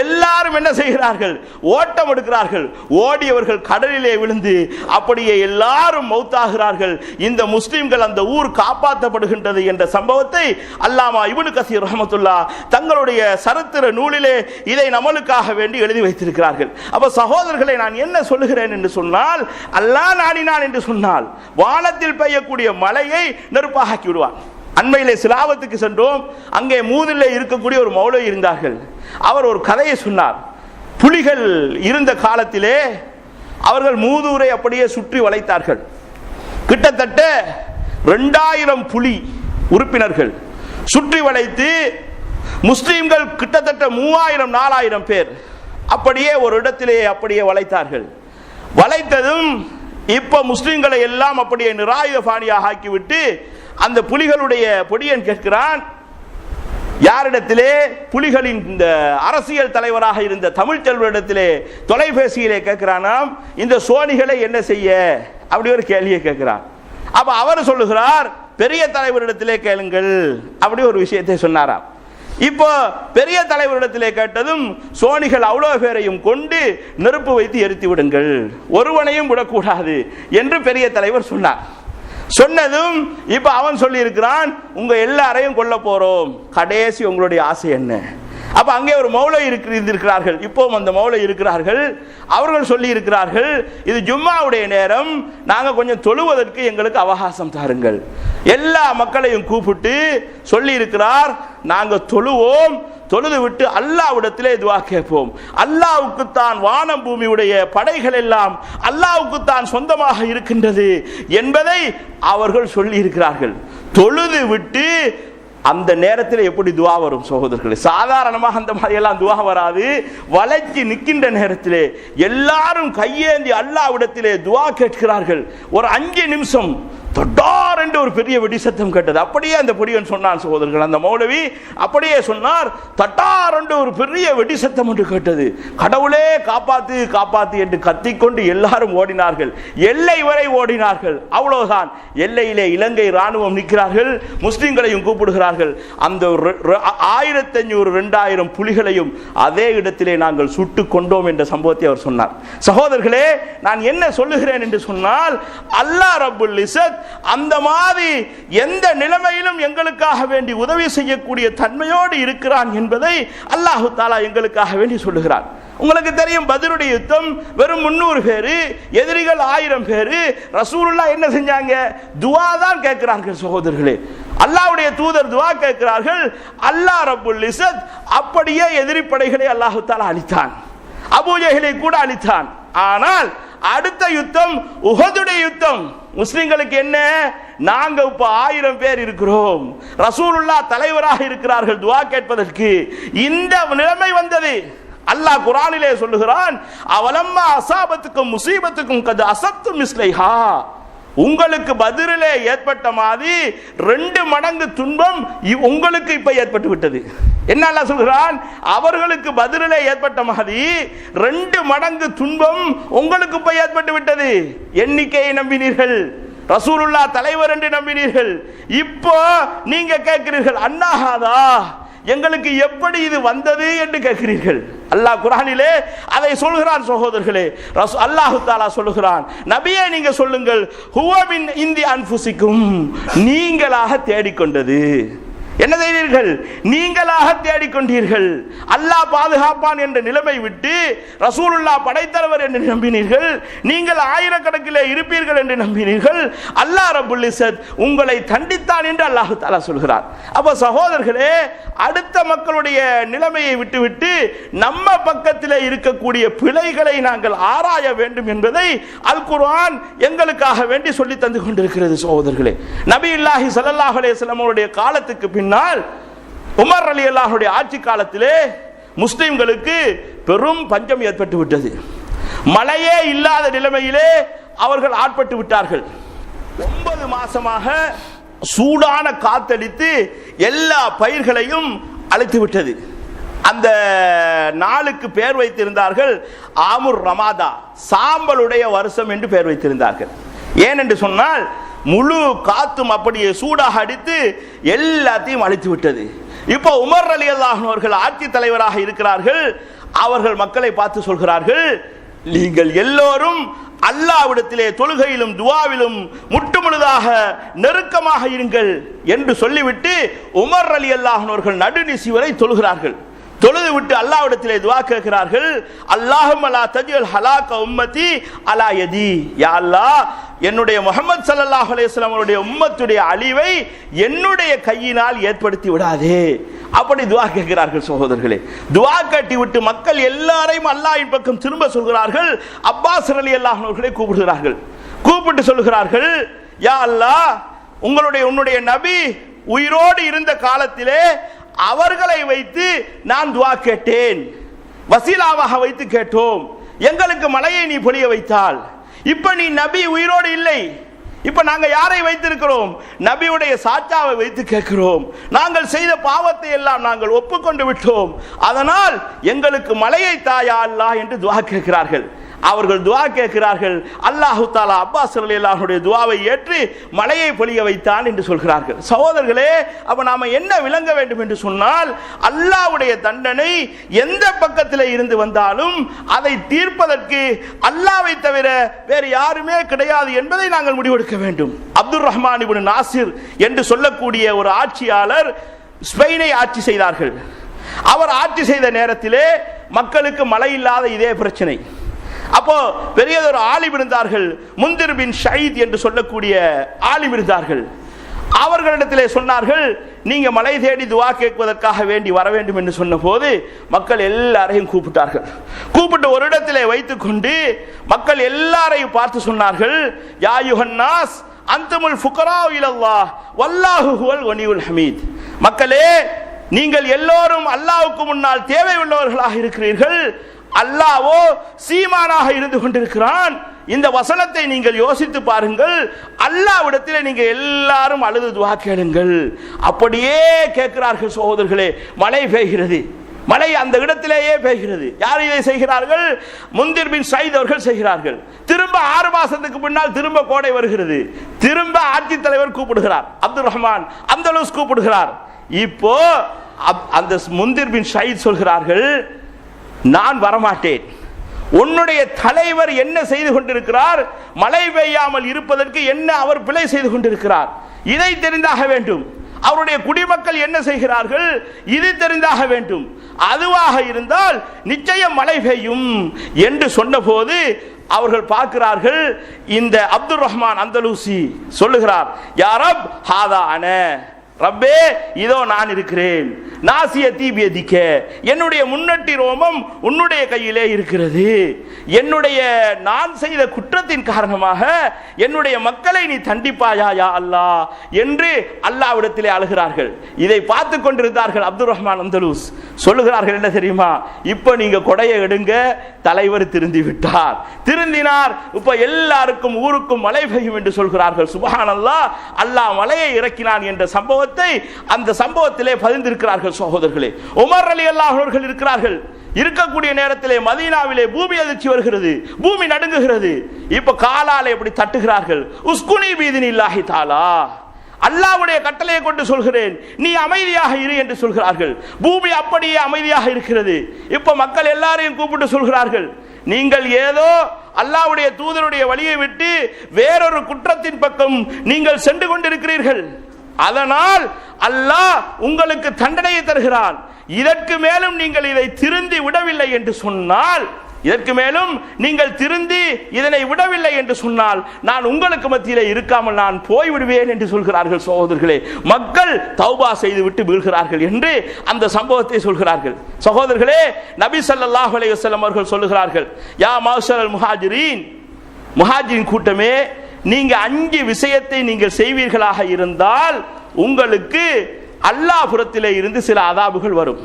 எல்லாரும் என்ன செய்கிறார்கள், ஓட்டம் எடுக்கிறார்கள். ஓடியவர்கள் கடலிலே விழுந்து அப்படியே எல்லாரும் மௌத்தாகிறார்கள். இந்த முஸ்லிம்கள் அந்த ஊர் காப்பாற்றப்படுகின்றது என்ற சம்பவத்தை அல்லாமா இப்னு கஸீர் ரஹ்மத்துல்லாஹ் தங்களுடைய சரித்திர நூலிலே இதை நமலுக்காக வேண்டி எழுதி வைத்திருக்கிறார்கள். அப்ப சகோதரர்களை, நான் என்ன சொல்லுகிறேன் என்று சொன்னால், அல்லாஹ் நாடினான் என்று சொன்னால் வானத்தில் பெய்யக்கூடிய மழையை நெருப்பாக்கி விடுவான். அண்மையிலே சிலாவத்துக்கு சென்றோம். அங்கே மூதிலே இருக்கக்கூடிய ஒரு மௌலவி இருந்தார்கள். அவர் ஒரு கதையை சொன்னார். புலிகள் இருந்த காலத்திலே அவர்கள் மூதூரை அப்படியே சுற்றி வளைத்தார்கள். கிட்டத்தட்ட 2000 புலி உறுப்பினர்கள் சுற்றி வளைத்து முஸ்லிம்கள் கிட்டத்தட்ட 3000-4000 பேர் அப்படியே ஒரு இடத்திலே அப்படியே வளைத்தார்கள். வளைத்ததும் இப்ப முஸ்லிம்களை எல்லாம் அப்படியே நிராயுத பாணியாக ஆக்கிவிட்டு அந்த புலிகளுடைய பொடியன் கேட்கிறான், யாரிடத்திலே? புலிகளின் இந்த அரசியல் தலைவராக இருந்த தமிழ் செல்வரிடத்திலே தொலைபேசியிலே கேட்கிறானாம், இந்த சோனிகளை என்ன செய்ய, அப்படி ஒரு கேள்வியை கேட்கிறான். அப்ப அவர் சொல்லுகிறார், பெரிய தலைவரிடத்திலே கேளுங்கள், அப்படி ஒரு விஷயத்தை சொன்னாராம். இப்போ பெரிய தலைவரிடத்திலே கேட்டதும், சோனிகள் அவ்வளவு பேரையும் கொண்டு நெருப்பு வைத்து எரித்து விடுங்கள், ஒருவனையும் விடக்கூடாது என்று பெரிய தலைவர் சொன்னார். சொன்னதும் இப்ப அவன் சொல்லி இருக்கிறான், உங்க எல்லாரையும் கொல்ல போறோம், கடைசி உங்களுடைய ஆசை என்ன? அப்ப அங்கே ஒரு மௌலவி இருக்கிறார்கள், இப்போவும் அந்த மௌலவி இருக்கிறார்கள். அவர்கள் சொல்லி இருக்கிறார்கள், இது ஜும்மாவுடைய நேரம், நாங்க கொஞ்சம் தொழுவதற்கு எங்களுக்கு அவகாசம் தாருங்கள். எல்லா மக்களையும் கூப்பிட்டு சொல்லி இருக்கிறார், நாங்க தொழுவோம், தொழுது விட்டு அல்லாஹ்விடத்திலே துஆ கேட்போம். அல்லாஹ்வுக்கு தான் வானம் பூமியுடைய படைகள் எல்லாம் அல்லாஹ்வுக்கு தான் சொந்தமாக இருக்கின்றது என்பதை அவர்கள் சொல்லி இருக்கிறார்கள். தொழுது விட்டு அந்த நேரத்தில் எப்படி துவா வரும் சகோதரர்களே? சாதாரணமாக அந்த மாதிரி எல்லாம் துவா வராது. வளைச்சி நிற்கின்ற நேரத்திலே எல்லாரும் கையேந்தி அல்லாஹ்விடத்திலே துவா கேட்கிறார்கள். ஒரு 5 நிமிஷம் தொட்டார் என்று ஒரு பெரிய வெடி சத்தம் கேட்டது. அப்படியே அந்த பொடியன் சொன்னான் சகோதரர்கள், அந்த மௌலவி அப்படியே சொன்னார், தட்டார் என்று ஒரு பெரிய வெடி சத்தம் என்று கேட்டது. கடவுளே காப்பாத்து காப்பாத்து என்று கத்திக்கொண்டு எல்லாரும் ஓடினார்கள், எல்லை வரை ஓடினார்கள். அவ்வளவுதான், எல்லையிலே இலங்கை ராணுவம் நிற்கிறார்கள், முஸ்லிம்களையும் கூப்பிடுகிறார்கள். அந்த 1500-2000 புலிகளையும் அதே இடத்திலே நாங்கள் சுட்டு கொண்டோம் என்ற சம்பவத்தை அவர் சொன்னார். சகோதரர்களே, நான் என்ன சொல்லுகிறேன் என்று சொன்னால், அல்லாஹ் ரப்புல் இஸ்ஸத் அந்த மாதிரி எந்த நிலைமையிலும் எங்களுக்காக வேண்டி உதவி செய்யக்கூடிய தன்மையோடு இருக்கிறான் என்பதை அல்லாஹு தஆலா எங்களுக்காக வேண்டி சொல்லுகிறார். உங்களுக்கு தெரியும், பத்ருடைய யுத்தம் வெறும் 300 பேரு, எதிரிகள் 1000 பேரு. ரசூலுல்லாஹ் என்ன செஞ்சாங்க? துஆ தான் கேட்கிறார்கள் சகோதரர்களே. அல்லாஹ்வுடைய தூதர் துஆ கேட்கிறார்கள். அல்லாஹ் ரப்புல் இஸ்ஸத் அப்படியே எதிரி படைகளை அல்லாஹு தஆலா அழித்தான், அபூஜஹலை கூட அழித்தான். ஆனால் அடுத்த யுத்தம் உஹதுடைய யுத்தம். முஸ்லிம்களுக்கு என்ன, நாங்க இப்ப 1000 பேர் இருக்கிறோம், ரசூலுல்லாஹ் தலைவராக இருக்கிறார்கள் துஆ கேட்பதற்கு. இந்த நிலைமை வந்தது. அல்லாஹ் குர்ஆனிலே சொல்லுகிறான், அவலம்மா அஸாபத்துக்கும் முஸீபத்துக்கும் கத் அஸப்து மிஸ்லைஹா. உங்களுக்கு பதிரிலே ஏற்பட்ட மாதிரி 2 மடங்கு துன்பம் உங்களுக்கு இப்ப ஏற்பட்டு விட்டது. என்ன அல்லாஹ் சொல்கிறான்? அவர்களுக்கு பதிரிலே ஏற்பட்ட மாதிரி 2 மடங்கு துன்பம் உங்களுக்கு இப்ப ஏற்பட்டு விட்டது. எண்ணிக்கையை நம்பினீர்கள், ரசூலுல்லாஹ் தலைவர் என்று நம்பினீர்கள். இப்போ நீங்க கேட்கிறீர்கள், அன்னாஹாதா, எங்களுக்கு எப்படி இது வந்தது என்று கேட்கிறீர்கள். அல்லாஹ் குர்ஆனிலே அதை சொல்கிறான் சகோதரர்களே. அல்லாஹ் தஆலா சொல்கிறான், நபியே நீங்க சொல்லுங்கள், ஹுவ மின் இந்தி அன்ஃபுசிக்கும், நீங்களாக தேடிக்கொண்டது. என்ன செய்தீர்கள்? நீங்களாக தேடிக்கொண்டீர்கள். அல்லாஹ் பாதுகாப்பான் என்ற நிலைமை விட்டு ரசூலுல்லாஹ் படைத்தலைவர் என்று நம்பினீர்கள். நீங்கள் ஆயிரக்கணக்கிலே இருப்பீர்கள் என்று நம்பினீர்கள். அல்லாஹ் ரப்புல் இஸ்ஸத் உங்களை தண்டித்தான் என்று அல்லாஹ் தஆலா சொல்கிறார். அப்ப சகோதரர்களே, அடுத்த மக்களுடைய நிலைமையை விட்டுவிட்டு நம்ம பக்கத்திலே இருக்கக்கூடிய பிழைகளை நாங்கள் ஆராய வேண்டும் என்பதை அல் குர்ஆன் எங்களுக்காக வேண்டி சொல்லி தந்து கொண்டிருக்கிறது சகோதரர்களே. நபியுல்லாஹி ஸல்லல்லாஹு அலைஹி வஸல்லம் அவருடைய காலத்துக்கு பின்னால் உமர் ரலியல்லாஹு அன்ஹு ஆட்சி காலத்திலே முஸ்லிம்களுக்கு பெரும் பஞ்சம் ஏற்பட்டு விட்டது. மழையே இல்லாத நிலைமையிலே அவர்கள் ஆட்பட்டு விட்டார்கள். 9 மாசமாக சூடான காத்தடித்து எல்லா பயிர்களையும் அழித்து விட்டது. அந்த நாளுக்கு பெயர் வைத்திருந்தார்கள் ஆமுர் ரமாதா, சாம்பலுடைய வருஷம் என்று பெயர் வைத்திருந்தார்கள். ஏனென்று சொன்னால் முழு காத்தும் அப்படியே சூடாக அடித்து எல்லாத்தையும் அழித்து விட்டது. இப்போ உமர் ரலியல்லாஹு அன்ஹு அவர்கள் ஆட்சி தலைவராக இருக்கிறார்கள். அவர்கள் மக்களை பார்த்து சொல்கிறார்கள், நீங்கள் எல்லோரும் அல்லாஹ்விடத்திலே தொழுகையிலும் துஆவிலும் முற்றுமுழுதாக நெருக்கமாக இருங்கள் என்று சொல்லிவிட்டு உமர் ரலியல்லாஹு அன்ஹு அவர்கள் நடுநிசி வரை தொழுகிறார்கள். தொழுது விட்டு அல்லாஹ்விடத்திலே துஆ கேட்கிறார்கள், அல்லாஹும்ம லா தஜ்அல் ஹலாக உம்மதி அலா யதி, யா அல்லாஹ் என்னுடைய முஹம்மது ஸல்லல்லாஹு அலைஹி வஸல்லம் அவருடைய உம்மத்துடைய அழிவை என்னுடைய கையினால் ஏற்படுத்தி விடாதே. அப்படி துஆ கேட்கிறார்கள் சகோதரர்களே. துஆ கேட்டி விட்டு மக்கள் எல்லாரையும் அல்லாஹ்வின் பக்கம் திரும்ப சொல்கிறார்கள். அப்பாஸ் ரலியல்லாஹு அன்ஹு அவர்களை கூப்பிடுகிறார்கள். கூப்பிட்டு சொல்கிறார்கள், யா அல்லாஹ் உன்னுடைய நபி உயிரோடு இருந்த காலத்திலே அவர்களை வைத்து நான் துஆ கேட்டேன், வசீலாவாக வைத்து கேட்டோம், எங்களுக்கு மலையை நீ பொழிய வைத்தால். இப்ப நீ நபி உயிரோடு இல்லை, இப்ப நாங்க யாரை வைத்திருக்கிறோம்? நபியுடைய சாச்சாவை வைத்து கேட்கிறோம். நாங்கள் செய்த பாவத்தை எல்லாம் நாங்கள் ஒப்புக்கொண்டு விட்டோம், அதனால் எங்களுக்கு மலையை தாயா அல்லாஹ் என்று துஆ கேட்கிறார்கள். அவர்கள் துஆ கேட்கிறார்கள். அல்லாஹ் தஆலா அப்பாஸ் ரலியல்லாஹு அன்ஹுடைய துஆவை ஏற்று மலையை பொழிய வைத்தான் என்று சொல்கிறார்கள். சகோதரர்களே, அப்ப நாம என்ன விளங்க வேண்டும் என்று சொன்னால், அல்லாஹ்வுடைய தண்டனை எந்த பக்கத்தில் இருந்து வந்தாலும் அதை தீர்ப்பதற்கு அல்லாஹ்வை தவிர வேறு யாருமே கிடையாது என்பதை நாங்கள் முடிவெடுக்க வேண்டும். அப்துல் ரஹ்மான் இப்னு நாசிர் என்று சொல்லக்கூடிய ஒரு ஆட்சியாளர் ஸ்பெயினை ஆட்சி செய்தார்கள். அவர் ஆட்சி செய்த நேரத்திலே மக்களுக்கு மழை இல்லாத இதே பிரச்சனை. அப்போ பெரியதொரு ஆலிம் இருந்தார்கள், முந்திர் பின் ஷயீத் என்று சொல்லக்கூடிய ஆலிம் இருந்தார்கள். அவர்களிடத்திலே சொன்னார்கள், நீங்க மலை தேடி துஆ கேட்பதற்காக வேண்டி வர வேண்டும் என்று சொன்ன போது மக்கள் எல்லாரையும் கூப்பிட்டார்கள். கூப்பிட்டு ஒரு இடத்திலே வைத்துக் கொண்டு மக்கள் எல்லாரையும் பார்த்து சொன்னார்கள், யா யுஹன்னாஸ் அன்துமுல் ஃபுகரா இலல்லாஹ் வல்லாஹு ஹுவல் கனியுல் ஹமீத். மக்களே, நீங்கள் எல்லோரும் அல்லாஹ்வுக்கு முன்னால் தேவை உள்ளவர்களாக இருக்கிறீர்கள், அல்லாஹ்வோ சீமானாக இருந்து கொண்டிருக்கிறான். இந்த வசனத்தை நீங்கள் யோசித்து பாருங்கள். அல்லாஹ்விடத்திலே நீங்க எல்லாரும் அழுது துஆ கேளுங்கள். அப்படியே கேட்கிறார்கள் சகோதரர்களே. மழை பெய்கிறது, மழை அந்த இடத்திலேயே பெய்கிறது. யார் இதை செய்கிறார்கள்? முந்திர் பின் ஷயீத் அவர்கள் செய்கிறார்கள். திரும்ப 6 மாசத்துக்கு பின்னால் திரும்ப கோடை வருகிறது. திரும்ப ஆட்சி தலைவர் கூப்பிடுகிறார், அப்துல் ரஹ்மான் அந்தலூஸ் கூப்பிடுகிறார். இப்போ அந்த முந்திர் பின் ஷயீத் சொல்கிறார்கள், நான் வரமாட்டேன். உன்னுடைய தலைவர் என்ன செய்து கொண்டிருக்கிறார், மழை பெய்யாமல் இருப்பதற்கு என்ன அவர் பிழை செய்து கொண்டிருக்கிறார், இதை தெரிந்தாக வேண்டும். அவருடைய குடிமக்கள் என்ன செய்கிறார்கள், இது தெரிந்தாக வேண்டும். அதுவாக இருந்தால் நிச்சயம் மழை பெய்யும் என்று சொன்னபோது அவர்கள் பார்க்கிறார்கள். இந்த அப்துல் ரஹ்மான் அந்தலூசி சொல்லுகிறார், யா ரப் ஹாதா அன, ரப்பே இதோ நான் இருக்கிறேன், நாசியத்தி பியதிக்க, என்னுடைய முன்னட்டி ரோமம் உன்னுடைய கையிலே இருக்கிறது, என்னுடைய நான் செய்த குற்றத்தின் காரணமாக என்னுடைய மக்களை நீ தண்டிப்பாயா யா அல்லாஹ் என்று அல்லாஹ்விடத்திலே அழுகிறார்கள். இதை பார்த்து கொண்டிருந்தார்கள் அப்துல் ரஹ்மான் அந்தலூஸ். சொல்லுகிறார்கள் என்ன தெரியுமா, இப்ப நீங்க கொடையை எடுங்க, தலைவர் திருந்தி விட்டார், திருந்தினார், இப்ப எல்லாருக்கும் ஊருக்கும் மழை பெய்யும் என்று சொல்கிறார்கள். சுப்ஹானல்லாஹ், அல்லாஹ் மழையை இறக்கினான் என்ற சம்பவத்தை அந்த சம்பவத்திலே பதிந்திருக்கிறார்கள் சகோதரர்களே. உமர் ரலியல்லாஹு அவர்கள் இருக்கிறார்கள். இருக்கக்கூடிய நேரத்திலே மதீனாவிலே பூமி அதிர்ச்சி வருகிறது, பூமி நடுங்குகிறது. இப்ப காலால எப்படி தட்டுகிறார்கள், உஸ்குனி பீதினில்லாஹி தஆலா, அல்லாஹ்வுடைய கட்டளையை கொண்டு சொல்கிறேன், நீ அமைதியாக இரு என்று சொல்கிறார்கள். பூமி அப்படியே அமைதியாக இருக்கிறது. இப்ப மக்கள் எல்லாரையும் கூப்பிட்டு சொல்கிறார்கள், நீங்கள் ஏதோ அல்லாஹ்வுடைய தூதருடைய வழியை விட்டு வேறொரு குற்றத்தின் பக்கம் நீங்கள் சென்று கொண்டிருக்கிறீர்கள், அதனால் அல்லாஹ் உங்களுக்கு தண்டனையை தருகிறான். இதற்கு மேலும் நீங்கள் இதை திருந்தி விடவில்லை என்று சொன்னால், இதற்கு மேலும் நீங்கள் திருந்தி இதனை விடவில்லை என்று சொன்னால் நான் உங்களுக்கு மத்தியிலே இருக்காமல் நான் போய்விடுவேன் என்று சொல்கிறார்கள் சகோதரர்களே. மக்கள் தௌபா செய்து விட்டு வீழ்கிறார்கள் என்று அந்த சம்பவத்தை சொல்கிறார்கள். சகோதரர்களே, நபி ஸல்லல்லாஹு அலைஹி வஸல்லம் அவர்கள் சொல்லுகிறார்கள், யா மாஷரல் முஹாஜிரீன், முஹாஜிரின் கூட்டமே, நீங்க 5 விஷயத்தை நீங்கள் செய்வீர்களாக இருந்தால் உங்களுக்கு அல்லாஹ் புறத்திலே இருந்து சில அதாபுகள் வரும்,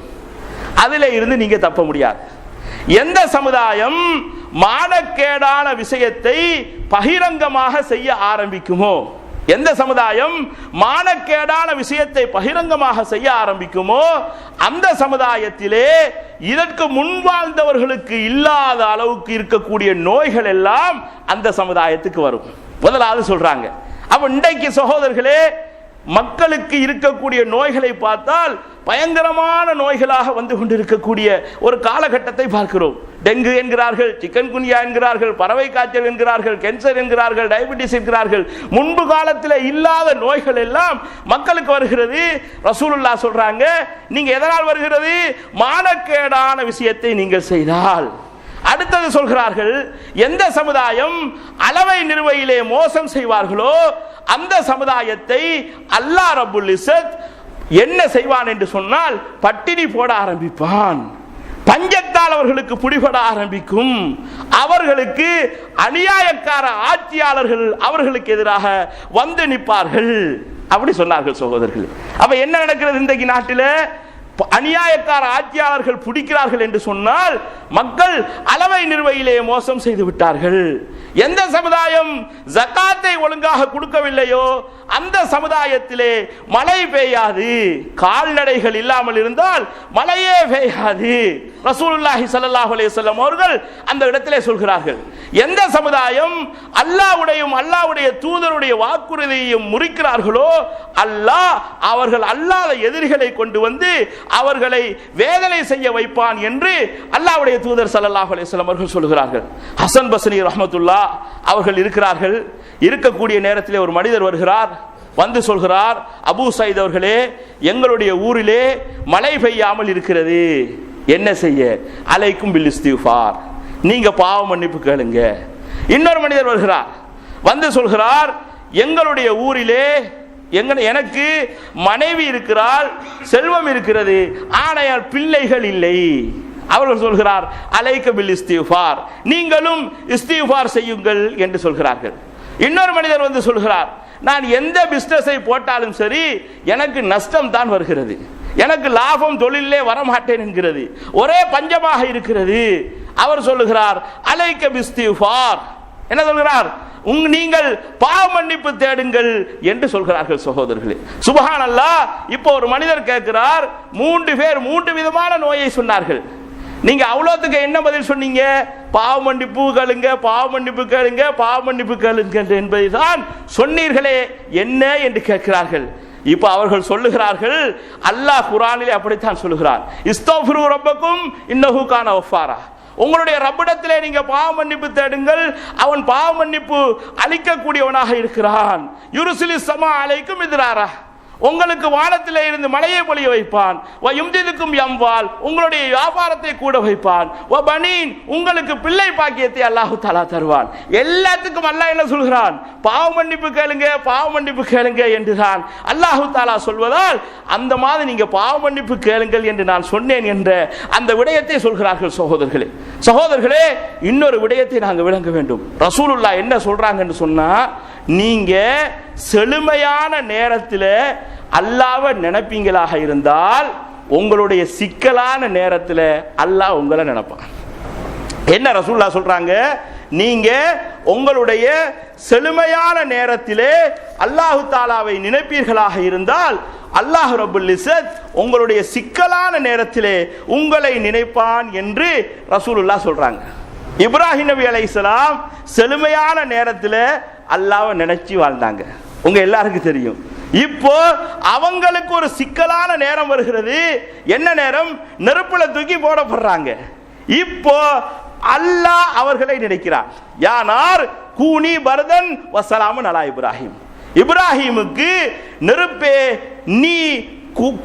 அதிலே இருந்து நீங்க தப்ப முடியாது. எந்த சமுதாயம் மானக்கேடான விஷயத்தை பகிரங்கமாக செய்ய ஆரம்பிக்குமோ, எந்த சமுதாயம் மானக்கேடான விஷயத்தை பகிரங்கமாக செய்ய ஆரம்பிக்குமோ, அந்த சமுதாயத்திலே இதற்கு முன்வாழ்ந்தவர்களுக்கு இல்லாத அளவுக்கு இருக்கக்கூடிய நோய்கள் எல்லாம் அந்த சமுதாயத்துக்கு வரும். முதலாவது சொல்றாங்க. அப்ப இன்றைக்கு சகோதரர்களே, மக்களுக்கு இருக்கக்கூடிய நோய்களை பார்த்தால் பயங்கரமான நோய்களாக வந்து கொண்டிருக்கக்கூடிய ஒரு காலகட்டத்தை பார்க்கிறோம். டெங்கு என்கிறார்கள், சிக்கன் குனியா என்கிறார்கள், பறவை காய்ச்சல் என்கிறார்கள், கேன்சர் என்கிறார்கள், டயபிட்டிஸ் என்கிறார்கள். முன்பு காலத்தில் இல்லாத நோய்கள் எல்லாம் மக்களுக்கு வருகிறது. ரசூலுல்லாஹ் சொல்றாங்க, நீங்க எதனால் வருகிறது, மானக்கேடான விஷயத்தை நீங்கள் செய்தால். அடுத்தது சொல்கிறார்கள், எந்த சமுதாயம் அளவை நிறுவையிலே மோசம் செய்வார்களோ அந்த சமுதாயத்தை அல்லாஹ் ரப்புல் இஸ்ஸத் என்ன செய்வான் என்று சொன்னால் பட்டினி போட ஆரம்பிப்பான், பஞ்சத்தால் அவர்களுக்கு பிடிபட ஆரம்பிக்கும், அவர்களுக்கு அநியாயக்கார ஆட்சியாளர்கள் அவர்களுக்கு எதிராக வந்து நிற்பார்கள் அப்படி சொன்னார்கள் சகோதரர்கள். அப்ப என்ன நடக்கிறது இன்றைக்கு நாட்டில், அநியாயக்கார ஆட்சியாளர்கள் பிடிக்கிறார்கள் என்று சொன்னால் மக்கள் அளவை நிறுவையிலே மோசம் செய்து விட்டார்கள். எந்த சமுதாயம் ஜகாத்தை ஒழுங்காக கொடுக்கவில்லையோ அந்த சமுதாயத்திலே மழை பெய்யாது, கால்நடைகள் இல்லாமல் இருந்தால் மழையே பெய்யாது. ரசூலுல்லாஹி ஸல்லல்லாஹு அலைஹி வஸல்லம் அவர்கள் அந்த இடத்திலே சொல்கிறார்கள், எந்த சமுதாயம் அல்லாஹ்வுடையும் அல்லாஹ்வுடைய தூதருடைய வாக்குறுதியையும் முறிக்கிறார்களோ அல்லாஹ் அவர்கள் அல்லாத எதிரிகளை கொண்டு வந்து அவர்களை வேதனை செய்ய வைப்பான் என்று அல்லாஹ்வுடைய தூதர் ஸல்லல்லாஹு அலைஹி வஸல்லம் அவர்கள் சொல்கிறார்கள். ஹசன் பஸ்ரி ரஹ்மத்துல்லாஹ் அவர்கள் இருக்கிறார்கள். இருக்கக்கூடிய நேரத்திலே ஒரு மனிதர் வருகிறார், வந்து சொல்கிறார், அபூ சயீத் அவர்களே, எங்களுடைய ஊரிலே மழை பெய்யாமல் இருக்கிறது, என்ன செய்ய, அலைக்கும் பில் இஸ்திஃபார், நீங்க பாவ மன்னிப்பு கேளுங்க. இன்னொரு மனிதர் வருகிறார், வந்து சொல்கிறார், எங்களுடைய ஊரிலே எனக்கு மனைவி இருக்கிறாள், செல்வம் இருக்கிறது, ஆனால் பிள்ளைகள் இல்லை. அவர்கள் சொல்கிறார், அலைக்க பில் இஸ்திஃபார், நீங்களும் இஸ்திஃபார் செய்யுங்கள் என்று சொல்கிறார்கள். இன்னொரு மனிதர் வந்து சொல்கிறார், நான் எந்த பிசினஸை போட்டாலும் சரி எனக்கு நஷ்டம் தான் வருகிறது, எனக்கு லாபம் தொழிலே வரமாட்டேன் என்கிறது, ஒரே பஞ்சமாக இருக்கிறது. அவர் சொல்லுகிறார், அலைக்க பிஸ்திஃபார், என்ன சொல்கிறார், நீங்கள் பாவ மன்னிப்பு தேடுங்கள் என்று சொல்கிறார்கள் சகோதரர்களே. சுப்ஹானல்லாஹ். இப்போ ஒரு மனிதர் கேட்கிறார், 3 பேர் 3 விதமான நோயை சொன்னார்கள், நீங்க அவ்வளோத்துக்கு என்ன பதில் சொன்னீங்க, பாவ மன்னிப்பு கேளுங்க, பாவ மன்னிப்பு கேளுங்க, பாவ மன்னிப்பு கேளுங்க என்பதை தான் சொன்னீர்களே, என்ன என்று கேட்கிறார்கள். இப்ப அவர்கள் சொல்லுகிறார்கள், அல்லாஹ் குர்ஆனிலே அப்படித்தான் சொல்லுகிறார், இஸ்தக்ஃபிரு ரப்பக்கும் இன்னஹு கான கஃபாரா, உங்களுடைய ரப்பிடத்திலே நீங்க பாவ மன்னிப்பு தேடுங்கள், அவன் பாவ மன்னிப்பு அளிக்கக்கூடியவனாக இருக்கிறான். யுர்சிலிஸ் ஸமா அலைக்கும் மித்ராரா, உங்களுக்கு வானத்திலே இருந்து மழையை பொழிய வைப்பான். யும்திதுக்கும் யம்வால், உங்களுடைய வியாபாரத்தை கூட வைப்பான். பனீன், உங்களுக்கு பிள்ளை பாக்கியத்தை அல்லாஹ் தஆலா தருவான். எல்லாத்துக்கும் அல்லாஹ் என்ன சொல்கிறான்? பாவ மன்னிப்பு கேளுங்க, பாவ மன்னிப்பு கேளுங்க என்றுதான் அல்லாஹ் தஆலா சொல்வதால் அந்த மாதிரி நீங்க பாவ மன்னிப்பு கேளுங்கள் என்று நான் சொன்னேன் என்ற அந்த விடயத்தை சொல்கிறார்கள். சகோதரர்களே, இன்னொரு விடயத்தை நாங்கள் விளங்க வேண்டும். ரசூலுல்லாஹ் என்ன சொல்றாங்கன்னு சொன்னா, நீங்க செழுமையான நேரத்தில் அல்லாஹ்வை நினைப்பீங்களாக இருந்தால் உங்களுடைய சிக்கலான நேரத்தில் அல்லாஹ் உங்களை நினைப்பான். என்ன ரசூலுல்லாஹ் சொல்றாங்க? நீங்க உங்களுடைய செழுமையான நேரத்திலே அல்லாஹ் தஆலாவை நினைப்பீர்களாக இருந்தால் அல்லாஹ் ரப்புல் இஸ்ஸத் உங்களுடைய சிக்கலான நேரத்திலே உங்களை நினைப்பான் என்று ரசூலுல்லாஹ் சொல்றாங்க. இப்ராஹிம் நபி அலைஹிஸ்ஸலாம் செழுமையான நேரத்தில் அல்லாஹ்வை நினைச்சு வாழ்ந்தாங்க. உங்க எல்லாருக்கும் தெரியும். இப்போ அவங்களுக்கு ஒரு சிக்கலான நேரம் வருகிறது. என்ன நேரம்? நெருப்புல தூக்கி போடப்படுறாங்க. இப்போ அல்லாஹ் அவர்களை நினைக்கிறார். யானார் கூனி பர்தன் வஸலாமுன் அலா இப்ராஹிம். இப்ராஹிமுக்கு நெருப்பே நீ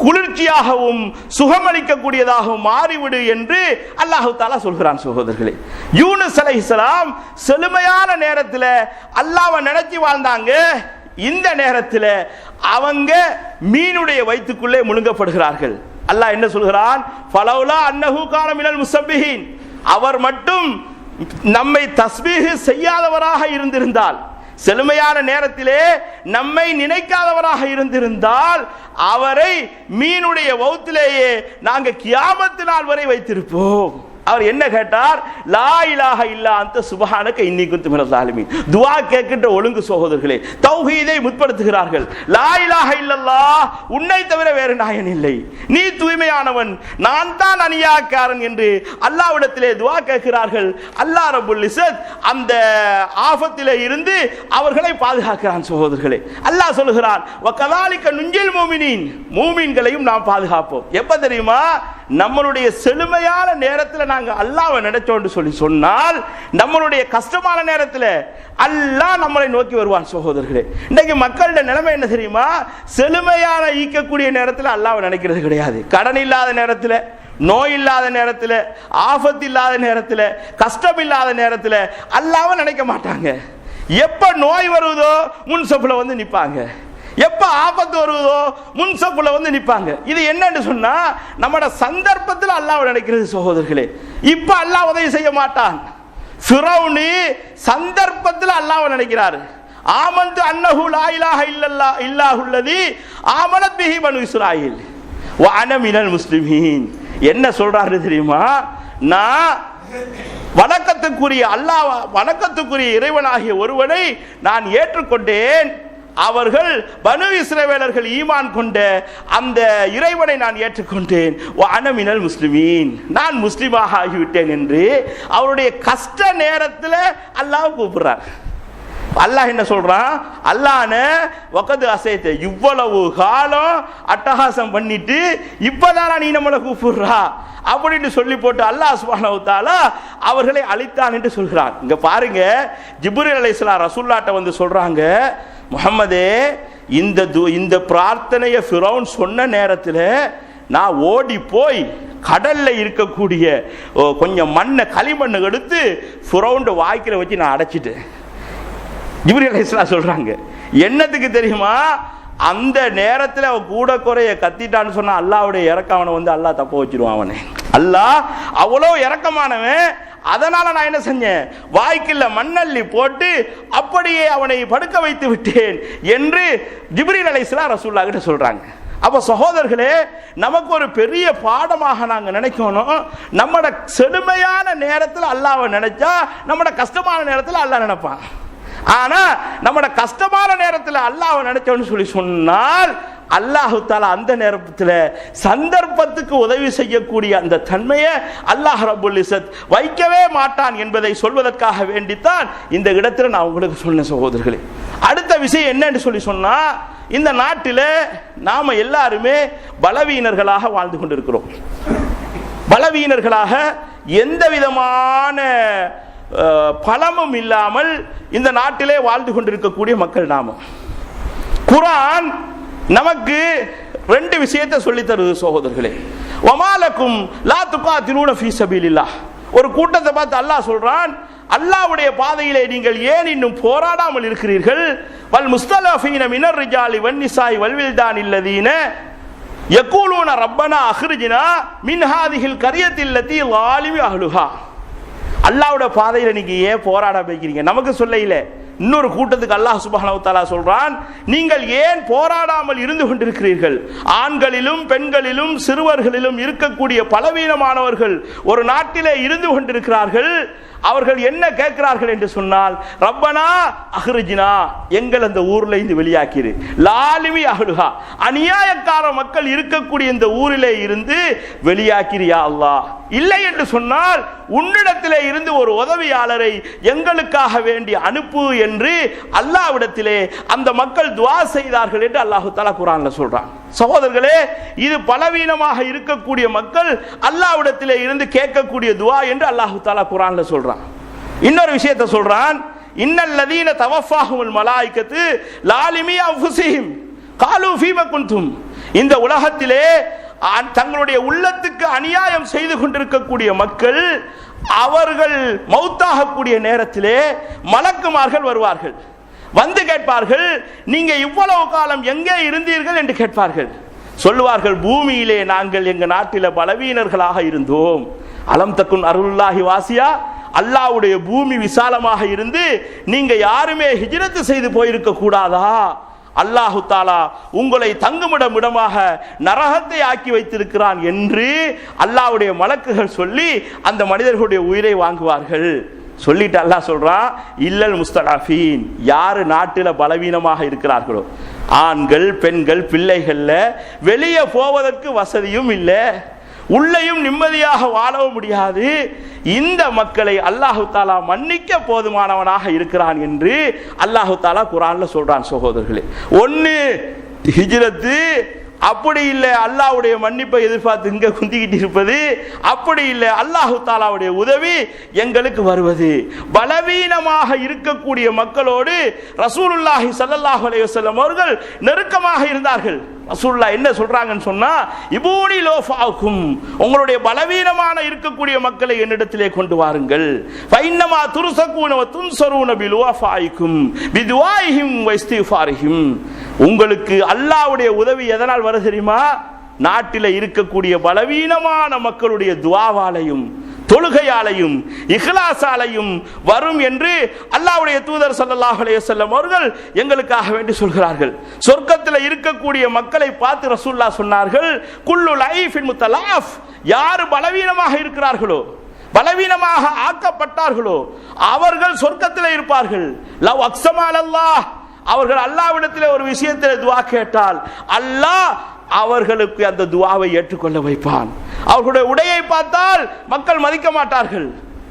குளிர்ச்சியாகவும் சுகமளிக்கக்கூடியதாகவும் மாறிவிடு என்று அல்லாஹ் தஆலா சொல்கிறான். சகோதரர்களே, யூனுஸ் அலைஹிஸ்ஸலாம் செழுமையான நேரத்தில் அல்லாஹ்வை நினைச்சு வாழ்ந்தாங்க. இந்த நேரத்தில் அவங்க மீனுடைய வயிற்றுக்குள்ளே முழுங்கப்படுகிறார்கள். அல்லாஹ் என்ன சொல்கிறான்? ஃபலௌலா அன்னஹு கான மினல் முஸப்பிஹீன், அவர் மட்டும் நம்மை தஸ்பீஹ் செய்யாதவராக இருந்திருந்தால், செழுமையான நேரத்திலே நம்மை நினைக்காதவராக இருந்திருந்தால் அவரை மீனுடைய வௌத்திலேயே நாங்கள் கியாமத்து நாள் வரை வைத்திருப்போம். அவர் என்ன கேட்டார்? லா இலாஹ இல்லா அன்த சுப்ஹானக இன்னி குன்து மினல் ஸாலிமீன். துஆ கேட்கின்ற ஒழுங்கு சகோதரர்களே, தௌஹீதை முற்படுத்துகிறார்கள். லா இலாஹ இல்லல்லாஹ், உன்னை தவிர வேறு நாயன் இல்லை, நீ தூய்மையானவன், நான் தான் அநியாயக்காரன் என்று அல்லாஹ்விடத்திலே துஆ கேட்கிறார்கள். அல்லாஹ் ரப்புல் இஸ்ஸத் அந்த ஆபத்திலே இருந்து அவர்களை பாதுகாக்கிறான். சகோதரர்களே, அல்லாஹ் சொல்கிறான், வகதாலிக நுஞ்சில் முஃமினீன், மூமின்களையும் நாம் பாதுகாப்போம். எப்ப தெரியுமா? நம்மளுடைய செழுமையான நேரத்தில் நாங்கள் அல்லாஹ்வை நினைச்சோன்னு சொன்னால் நம்மளுடைய கஷ்டமான நேரத்தில் அல்லாஹ் நம்மளை நோக்கி வருவான். சகோதரர்களே, இன்னைக்கு மக்களோட நிலைமை என்ன தெரியுமா? செழுமையான ஈக்கக்கூடிய நேரத்தில் அல்லாஹ்வை நினைக்கிறது கிடையாது. கடன் இல்லாத நேரத்தில், நோய் இல்லாத நேரத்தில், ஆபத்து இல்லாத நேரத்தில், கஷ்டம் இல்லாத நேரத்தில் அல்லாஹ்வை நினைக்க மாட்டாங்க. எப்ப நோய் வருவதோ முன்சப்புல வந்து நிற்பாங்க, எப்ப ஆபத்து வருவதோ முன்சப்புல வந்து நிற்பாங்க. இது என்னன்னு சொன்னா நம்மட சந்தர்ப்பத்தில் அல்லாஹ்வை நினைக்கிறது. சகோதரர்களே, இப்ப அல்லாஹ் உதவி செய்ய மாட்டான். ஃபிரௌனி சந்தர்ப்பத்தில் அல்லாஹ்வை நினைக்கிறாரு. ஆமன்து அன்னஹு லா இலாஹ இல்லல்லாஹ் இல்லாஹுல்லதி ஆமனத் பிஹி பனு இஸ்ராயீல் வ அன மினல் முஸ்லிமீன். என்ன சொல்றாரு தெரியுமா? நான் வணக்கத்துக்குரிய அல்லாஹ், வணக்கத்துக்குரிய இறைவனாகிய ஒருவனை நான் ஏற்றுக்கொண்டேன். அவர்கள் பனு இஸ்ரவேலர்கள் ஈமான் கொண்ட அந்த இறைவனை நான் ஏற்றுக்கொண்டேன். அன மினல் முஸ்லிமீன், நான் முஸ்லிமாக ஆகிவிட்டேன் என்று அவருடைய கஷ்ட நேரத்தில் அல்லாஹ் கூப்பிடுறார். அல்லாஹ் என்ன சொல்றான்? அல்லாஹ்ன வகது அசைத்த, இவ்வளவு காலம் அட்டகாசம் பண்ணிட்டு இப்பதான் நீ நம்மளை கூப்பிடுறா அப்படின்னு சொல்லி போட்டு அல்லாஹ் சுப்ஹானஹு வ தஆலா அவர்களை அழித்தான் என்று சொல்கிறான். இங்க பாருங்க, ஜிப்ரீல் அலைஹிஸ்ஸலாம் ரசூலுல்லாஹ்ட்ட வந்து சொல்றாங்க, முஹம்மதே, இந்த பிரார்த்தனையை ஃபிரௌன் சொன்ன நேரத்தில் நான் ஓடி போய் கடல்ல இருக்கக்கூடிய கொஞ்சம் மண்ணை, களிமண்ணை எடுத்து ஃபிரௌன் வாய்க்கில வச்சு நான் அடைச்சிட்டேன். ஜிப்ரீல் அலைஹிஸ்ஸலாம் சொல்றாங்க, என்னத்துக்கு தெரியுமா? அந்த நேரத்தில் அவன் கூட குறைய கத்திட்டான்னு சொன்னா அல்லாஹ்வுடைய இறக்கம் அவனை வந்து அல்லாஹ் தப்ப வச்சிருவான். அவனை அல்லாஹ் அவ்வளோ இறக்கமானவன். அதனால நான் என்ன செஞ்சேன்? வாய்க்குள்ள மண்ணள்ளி போட்டு அப்படியே அவனை படுக்க வைத்து விட்டேன் என்று ஜிப்ரீல் அலைஹிஸ்ஸலாம் ரசூலுல்லாஹ் கிட்ட சொல்றாங்க. அப்ப சகோதரர்களே, நமக்கு ஒரு பெரிய பாடமாக நாங்க நினைக்கணும். நம்மட செழுமையான நேரத்தில் அல்லாஹ்வை நினைச்சா நம்மட கஷ்டமான நேரத்தில் அல்லாஹ் நினைப்பான். ஆனா நம்மட கஷ்டமான நேரத்தில் அல்லாஹ்வை நினைச்சோன்னு சொல்லி சொன்னால் அல்லாஹ் தஆலா அந்த நேரத்தில் சந்தர்ப்பத்துக்கு உதவி செய்யக்கூடிய அந்த தன்மையை அல்லாஹ் ரப்புல் இஸ்ஸத் வைக்கவே மாட்டான் என்பதை சொல்வதற்காக வேண்டித்தான் இந்த இடத்துல நான் உங்களுக்கு சொன்ன. சகோதரர்களே, அடுத்த விஷயம் என்னன்னு சொல்லி சொன்னா, இந்த நாட்டில் நாம எல்லாருமே பலவீனர்களாக வாழ்ந்து கொண்டிருக்கிறோம். பலவீனர்களாக எந்த விதமான பலமும் இல்லாமல் இந்த நாட்டிலே வாழ்ந்து கொண்டிருக்கக்கூடிய மக்கள் நாம. குர்ஆன் நமக்கு ரெண்டு விஷயத்தை சொல்லி தருது சகோதரர்களே. வமாலக்கும் லா துகாத்திலூன ஃபீ சபீலில்லாஹ். ஒரு கூட்டத்தை பார்த்து அல்லாஹ் சொல்றான், அல்லாஹ்வுடைய பாதையிலே நீங்கள் ஏன் இன்னும் போராடாமல் இருக்கிறீர்கள்? வல் முஸ்தலஃபீன மினர் ரிஜாலி வன்னிசாய் வல்வில்தான் இல்லதீன யகூலூன ரப்பனா அஹ்ரிஜ்னா மின் ஹாதிஹில் கரியத்தில் லதி ஸாலிமி அஹ்லுஹா. அல்லாஹ்வுடைய பாதையில நீங்க ஏன் போராட வைக்கிறீங்க? நமக்கு சொல்லையில இன்னொரு கூட்டத்துக்கு அல்லாஹ் சுப்ஹானஹு வ தஆலா சொல்றான், நீங்கள் ஏன் போராடாமல் இருந்து கொண்டிருக்கிறீர்கள்? ஆண்களிலும் பெண்களிலும் சிறுவர்களிலும் இருக்கக்கூடிய பலவீனமானவர்கள் ஒரு நாட்டிலே இருந்து கொண்டிருக்கிறார்கள். அவர்கள் என்ன கேட்கிறார்கள் என்று சொன்னால், ரப்பனா அஹ்ரிஜ்னா, எங்கள் அந்த ஊர்ல இருந்து வெளியாக்கிரு, லாலிமி அஹ்லுஹா, அநியாயக்கார மக்கள் இருக்கக்கூடிய இந்த ஊரிலே இருந்து வெளியாக்கிறியா அல்லாஹ். இல்லை என்று சொன்னால் உன்னிடத்திலே இருந்து ஒரு உதவியாளரை எங்களுக்காக வேண்டி அனுப்பு என்று அல்லாஹ்விடத்திலே அந்த மக்கள் துஆ செய்தார்கள் என்று அல்லாஹ் தஆலா குர்ஆன்ல சொல்றான். சகோதரர்களே, இது பலவீனமாக இருக்கக்கூடிய மக்கள் அல்லாஹ்விடத்திலே இருந்து கேட்கக்கூடிய துஆ என்று அல்லாஹ் தஆலா குர்ஆன்ல சொல்றான். இன்னொரு விஷயத்தை சொல்றான், இன்னல்லதீன தவஃபாஹுல் மலாயிகத்து லாலிமி அன்ஃபுஸிஹிம் காலூ ஃபீம குன்தும். இந்த உலகத்திலே தங்களுடைய உள்ளத்துக்கு அநியாயம் செய்து கொண்டிருக்கக்கூடிய மக்கள், அவர்கள் மௌத்தாகக்கூடிய நேரத்திலே மலக்குமார்கள் வருவார்கள், வந்து கேட்பார்கள், நீங்க இவ்வளவு காலம் எங்கே இருந்தீர்கள் என்று கேட்பார்கள். சொல்லுவார்கள், பூமியிலே நாங்கள் எங்க நாட்டில பலவீனர்களாக இருந்தோம். அலம் தக்குன் அருளுல்லாஹி வாசியா, அல்லாஹ்வுடைய பூமி விசாலமாக இருந்து நீங்க யாருமே ஹிஜ்ரத் செய்து போயிருக்க கூடாதா? அல்லாஹு தாலா உங்களை தங்குமிடம் இடமாக நரகத்தை ஆக்கி வைத்திருக்கிறான் என்று அல்லாஹ்வுடைய மலக்குகள் சொல்லி அந்த மனிதர்களுடைய உயிரை வாங்குவார்கள். சொல்லிட்டு அல்லாஹ் சொல்றான், இல்லல் முஸ்தலாஃபீன், யாரு நாட்டில பலவீனமாக இருக்கிறார்களோ, ஆண்கள் பெண்கள் பிள்ளைகள்ல வெளியே போவதற்கு வசதியும் இல்லை, உள்ளேயும் நிம்மதியாக வாழவும் முடியாது, இந்த மக்களை அல்லாஹு தாலா மன்னிக்க போதுமானவனாக இருக்கிறான் என்று அல்லாஹு தாலா குர்ஆன்ல சொல்றான். சகோதரர்களே, ஒன்னு ஹிஜ்ரத்து, அப்படி இல்லை அல்லாஹ்வுடைய மன்னிப்பை எதிர்பார்த்து இங்க குந்திக்கிட்டு இருப்பது, அப்படி இல்லை அல்லாஹு தாலாவுடைய உதவி எங்களுக்கு வருவது. பலவீனமாக இருக்கக்கூடிய மக்களோடு ரசூலுல்லாஹி ஸல்லல்லாஹு அலைஹி வஸல்லம் அவர்கள் நெருக்கமாக இருந்தார்கள். ரசூலுல்லாஹ் என்ன சொல்றாங்கன்னு சொன்னா, இபூனி லோஃபாக்கும், உங்களுடைய பலவீனமான இருக்கக்கூடிய மக்களை என்னிடத்திலே கொண்டு வாருங்கள். ஃபைன்னமா துர்ஸகூன வ துன்ஸரூன பிலுவாஃபாயிக்கும் பிதுவாயிஹிம் வ இஸ்திஃபாரிஹிம். உங்களுக்கு அல்லாஹ்வுடைய உதவி எதனால் வர தெரியுமா? நாட்டில் இருக்கக்கூடிய பலவீனமான மக்களுடைய துஆவாலையும் தொழுகையாலையும் இஹ்லாஸாலையும் வரும் என்று அல்லாஹ்வுடைய தூதர் ஸல்லல்லாஹு அலைஹி வஸல்லம் அவர்கள் எங்களுக்காக வேண்டி சொல்கிறார்கள். சொர்க்கத்தில் இருக்கக்கூடிய மக்களை பார்த்து ரசூலுல்லாஹ் சொன்னார்கள், குல்லு லைஃபின் முத்தலாஃப், யார் பலவீனமாக இருக்கிறார்களோ, பலவீனமாக ஆக்கப்பட்டார்களோ அவர்கள் சொர்க்கத்தில் இருப்பார்கள். லவ் அக்ஸமா அலல்லாஹ், அவர்கள் அல்லாஹ்விடத்தில் ஒரு விஷயத்தில் துஆ கேட்டால் அல்லாஹ் அவர்களுக்கு அந்த துஆவை ஏற்றுக்கொள்ள வைப்பான். அவர்களுடைய உடையை பார்த்தால் மக்கள் மதிக்க மாட்டார்கள்,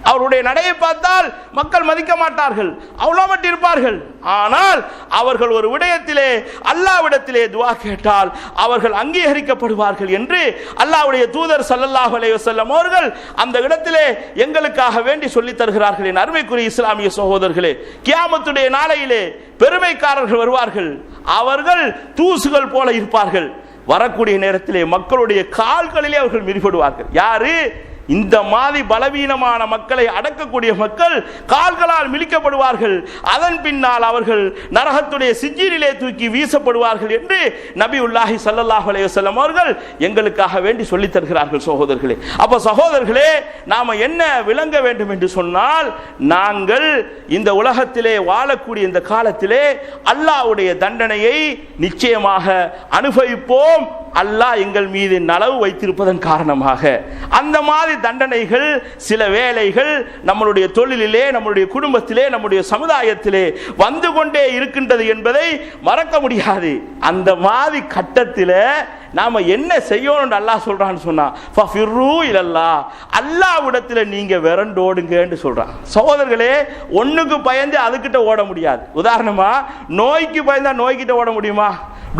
அவருடைய நடையை பார்த்தால் மக்கள் மதிக்க மாட்டார்கள், அவ்வளவு மட்டும் இருப்பார்கள். ஆனால் அவர்கள் ஒரு விடயத்திலே அல்லாஹ்விடத்திலே துஆ கேட்டால் அவர்கள் அங்கீகரிக்கப்படுவார்கள் என்று அல்லாஹ்வுடைய தூதர் ஸல்லல்லாஹு அலைஹி வஸல்லம் அவர்கள் அந்த இடத்திலே எங்களுக்காக வேண்டி சொல்லித் தருகிறார்கள். என் அருமைக்குரிய இஸ்லாமிய சகோதரர்களே, கியாமத்துடைய நாளையிலே பெருமைக்காரர்கள் வருவார்கள், அவர்கள் தூசுகள் போல இருப்பார்கள். வரக்கூடிய நேரத்திலே மக்களுடைய கால்களிலே அவர்கள் மிதிப்படுவார்கள். யாரு? இந்த மாதிரி பலவீனமான மக்களை அடக்கக்கூடிய மக்கள் கால்களால் மிதிக்கப்படுவார்கள். அதன் பின்னால் அவர்கள் நரகத்துடைய சிஜ்ஜீனிலே தூக்கி வீசப்படுவார்கள் என்று நபியுல்லாஹி ஸல்லல்லாஹு அலைஹி வஸல்லம் அவர்கள் எங்களுக்காக வேண்டி சொல்லித் தருகிறார்கள். சகோதரர்களே, அப்ப சகோதரர்களே, நாம என்ன விளங்க வேண்டும் என்று சொன்னால், நாங்கள் இந்த உலகத்திலே வாழக்கூடிய இந்த காலத்திலே அல்லாஹ்வுடைய தண்டனையை நிச்சயமாக அனுபவிப்போம். அல்லாஹ் எங்கள் மீது நலவு வைத்திருப்பதன் காரணமாக அந்த மாதிரி தண்டனைகள் சில வேளைகள் நம்மளுடைய தொழிலிலே, நம்முடைய குடும்பத்திலே, நம்முடைய சமுதாயத்திலே வந்து கொண்டே இருக்கின்றது என்பதை மறக்க முடியாது. அந்த மாதிரி கட்டத்தில் நாம என்ன செய்யணும் அல்லாஹ் சொல்றான்னு சொன்னா, ஃபஃபிர்ரு இலல்லாஹ், அல்லாஹ்விடத்தில் நீங்க விரண்டோடுங்கன்னு சொல்றான். சகோதரர்களே, ஒண்ணுக்கு பயந்து அதுகிட்ட ஓட முடியாது. உதாரணமா, நோய்க்கு பயந்தா நோய்கிட்ட ஓட முடியுமா?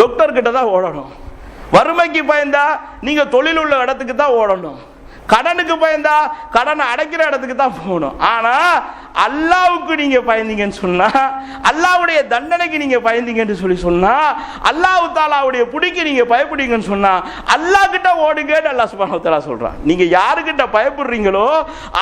டாக்டர் கிட்ட தான் ஓடணும். வறுமைக்கு பயந்தா நீங்க தொழில் உள்ள இடத்துக்கு தான் ஓடணும். கடனுக்கு பயந்தா கடனை அடைக்கிற இடத்துக்கு தான் போகணும். ஆனா அல்லாஹ்வுக்கு நீங்க பயந்தீங்கன்னு சொன்னா, அல்லாஹ்வுடைய தண்டனைக்கு நீங்க பயந்தீங்கன்னு சொன்னா, அல்லாஹ் தஆலாவுடைய புடிக்கு நீங்க பயப்படுவீங்கன்னு சொன்னா, அல்லாஹ் கிட்ட ஓடுங்கன்னு அல்லாஹ் சுப்ஹானஹு வ தஆலா சொல்றான். நீங்க யாருக்கிட்ட பயப்படுறீங்களோ